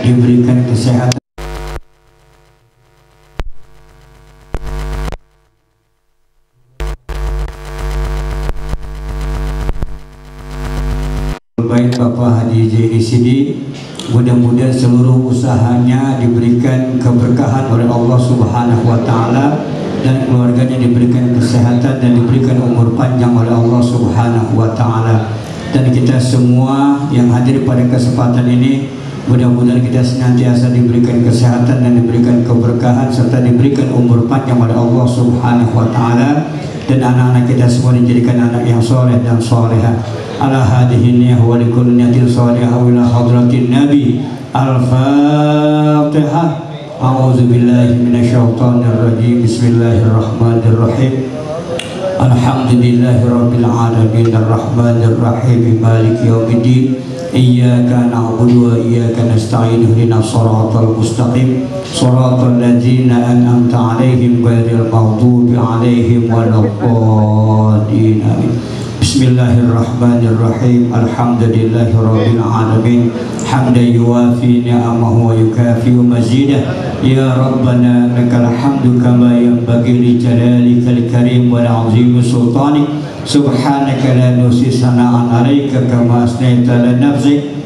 Diberikan kesehatan. Baik Bapak Haji Zaini Sidi, mudah-mudahan seluruh usahanya diberikan keberkahan oleh Allah Subhanahu wa Ta'ala, dan keluarganya diberikan kesehatan dan diberikan umur panjang oleh Allah Subhanahu wa Ta'ala. Dan kita semua yang hadir pada kesempatan ini, mudah-mudahan kita senantiasa diberikan kesehatan dan diberikan keberkahan serta diberikan umur panjang oleh Allah Subhanahu wa Ta'ala, dan anak-anak kita semua dijadikan anak yang soleh dan soleha. Ala hadihi niyah wa likulli niyatin salihah wa ila hadratin nabi. Al-Fatihah. A'udzu billahi minasyaitonir rajim. Bismillahirrahmanirrahim. Alhamdulillahi rabbil alamin arrahmanir rahim maliki yaumiddin. Iyyaka na'budu wa iyyaka nasta'in ihdinas siratal mustaqim siratal ladzina an'amta 'alaihim ghairil maghdubi 'alaihim waladdallin. Amin. Bismillahirrahmanirrahim. Alhamdulillahi rabbil alamin hamdan yuwafi ni'amahu wa yukafi'u mazidah. Ya Rabbana lakal hamdu kama yanbaghi li jalalikal karim wa 'azimi sultanik. Subhanaka la nuhsi sana'an 'alaika kama asnaita ala nafsik.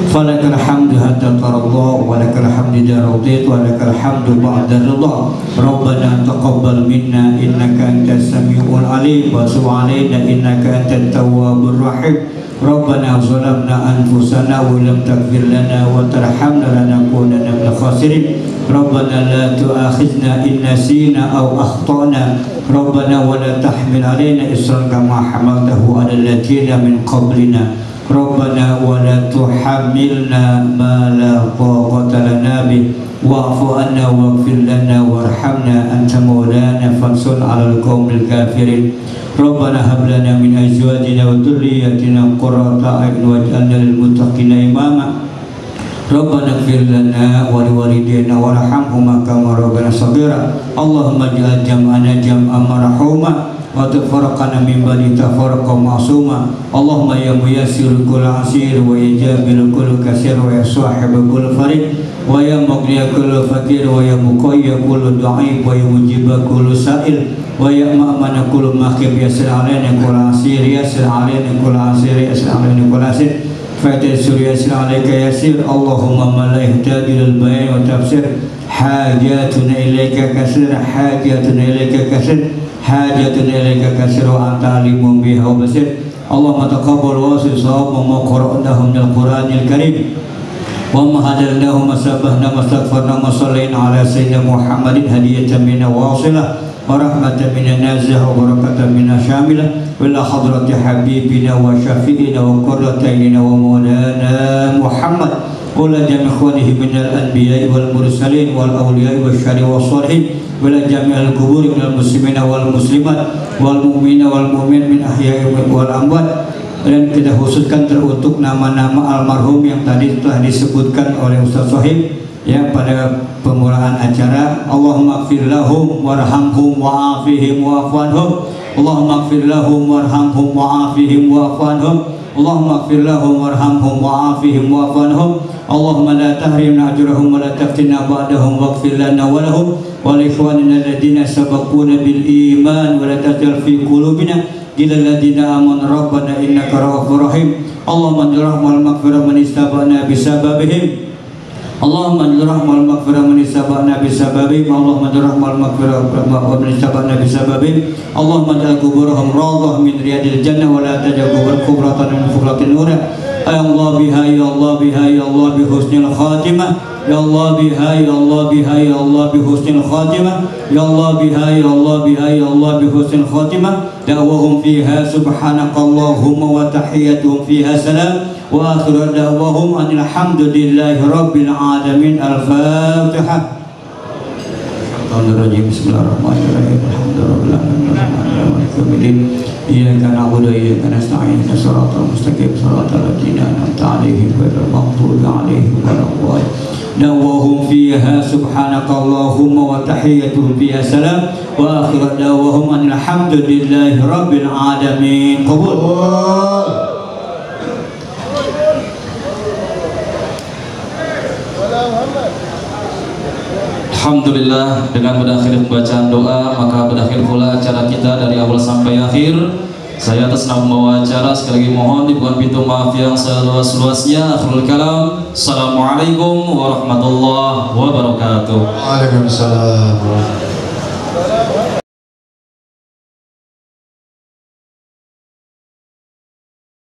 Falakal hamdu hatta tarda wa lakal hamdu idza radit wa lakal hamdu ba'da ridha. Rabbana taqabbal minna innaka antas samiul alim wa tub 'alaina innaka antat tawwabur rahim. Rabbana zalamna anfusana wa lam taghfir lana wa tarhamna lanakunanna minal khasirin. Rabbana la tu'akhidhna in nasina aw akhtana. Rabbana wa la tahmil 'alaina isran kama hamaltahu 'alal ladzina min qablina. Rabbana wa la tuhammilna ma la taqata lana bih wa'fu anna waghfir lana warhamna anta maulana fansurna 'alal qaumil kafirin. Rabbana hab lana min azwajina wa dhurriyyatina qurrata a'yun waj'alna lil muttaqina imama. Rabbana ighfir lana wa liwalidayna warhamhuma kama rabbayana shaghira. Allahumma ij'al jam'ana jam'an marhuma wa tafarraqana min ba'di tafarruqan ma'suma. Allahumma ya muyassir kull 'asir wa ya jabir kull kasir wa ya sahib kull farid wa ya mughni kull fakir wa ya muqayyi kull dha'if wa ya mujib kull sa'il wa ya ma'mana kull makhib yasir 'alaina kull 'asir yasir 'alaina kull 'asir yasir 'alaina kull 'asir fatil surya yasir 'alaika yasir. Allahumma man la yahtadi lil bayan wa tafsir hajatuna ilaika kasir hajatuna ilaika kasir hajatuna ilaika kasir wa anta alimun biha wa basir. Allahumma taqabbal wasil sawab ma qara'nahu minal Qur'anil Karim wa ma hadalnahu ma sabbahna ma astaghfarna ma sallayna ala sayyidina Muhammadin hadiyatan minna wasilah wa rahmatan minna nazih wa barakatan minna syamilah wa ila hadrati habibina wa syafi'ina wa qurratainina wa maulana Muhammad wa la jami' ikhwanihi minal anbiya'i wal mursalin wal awliya'i wasyari wassalihin wa la jami'al quburi minal muslimina wal muslimat wal mu'mina wal mu'min min ahya'i wal amwat. Dan kita khususkan teruntuk nama-nama almarhum yang tadi telah disebutkan oleh Ustaz Sohib ya pada pemulaan acara. Allahumma ighfir lahum warhamhum wa'afihim wa'afu. Allahumma ighfir lahum warhamhum wa'afihim wa'afu. Allahumma ighfir lahum warhamhum wa'afihim wa'afu. Allahumma la tahrimna ajrahum wa la taftinna ba'dahum waghfir lana wa lahum wa li ikhwanina alladhina sabaquna bil iman wa la tajal fi qulubina ghillal ladzina amanu rabbana innaka ra'ufur rahim. Allahumma anzurhum maghfirah man istabana bisababihim. Allahumma anzurhum maghfirah man istabana bisababihim. Allahumma anzurhum maghfirah man istabana bisababihim. Allahumma ja'al quburahum rawdah min riyadil jannah wa la tajal quburatan min fuqratin nur. Ya Allah biha ya Allah biha ya Allah bi husnil khatimah. Ya Allah biha ya Allah biha ya Allah bi husnil khatimah. Ya Allah biha ya Allah biha ya Allah bi husnil khatimah. Da'wahum fiha subhanakallahumma wa tahiyyatuhum fiha salam wa akhiru da'wahum anil hamdulillahi rabbil alamin. Al-Fatihah. Bismillahirrahmanirrahim. Alhamdulillahirrahmanirrahim. Iyyaka na'budu wa iyyaka nasta'in. Shiratal mustaqim shiratal ladzina an'amta 'alaihim ghairil maghdubi 'alaihim waladdallin. Da'wahum fiha subhanakallahumma wa tahiyyatuhum fiha salam wa akhiru da'wahum alhamdulillahi rabbil alamin. Qabul. Alhamdulillah, dengan berakhir pembacaan doa maka berakhir pula acara kita dari awal sampai akhir. Saya atas nama pembawa acara sekali lagi mohon dibuka pintu maaf yang seluas-luasnya. Akhirul kalam. Assalamualaikum warahmatullahi wabarakatuh. Waalaikumsalam.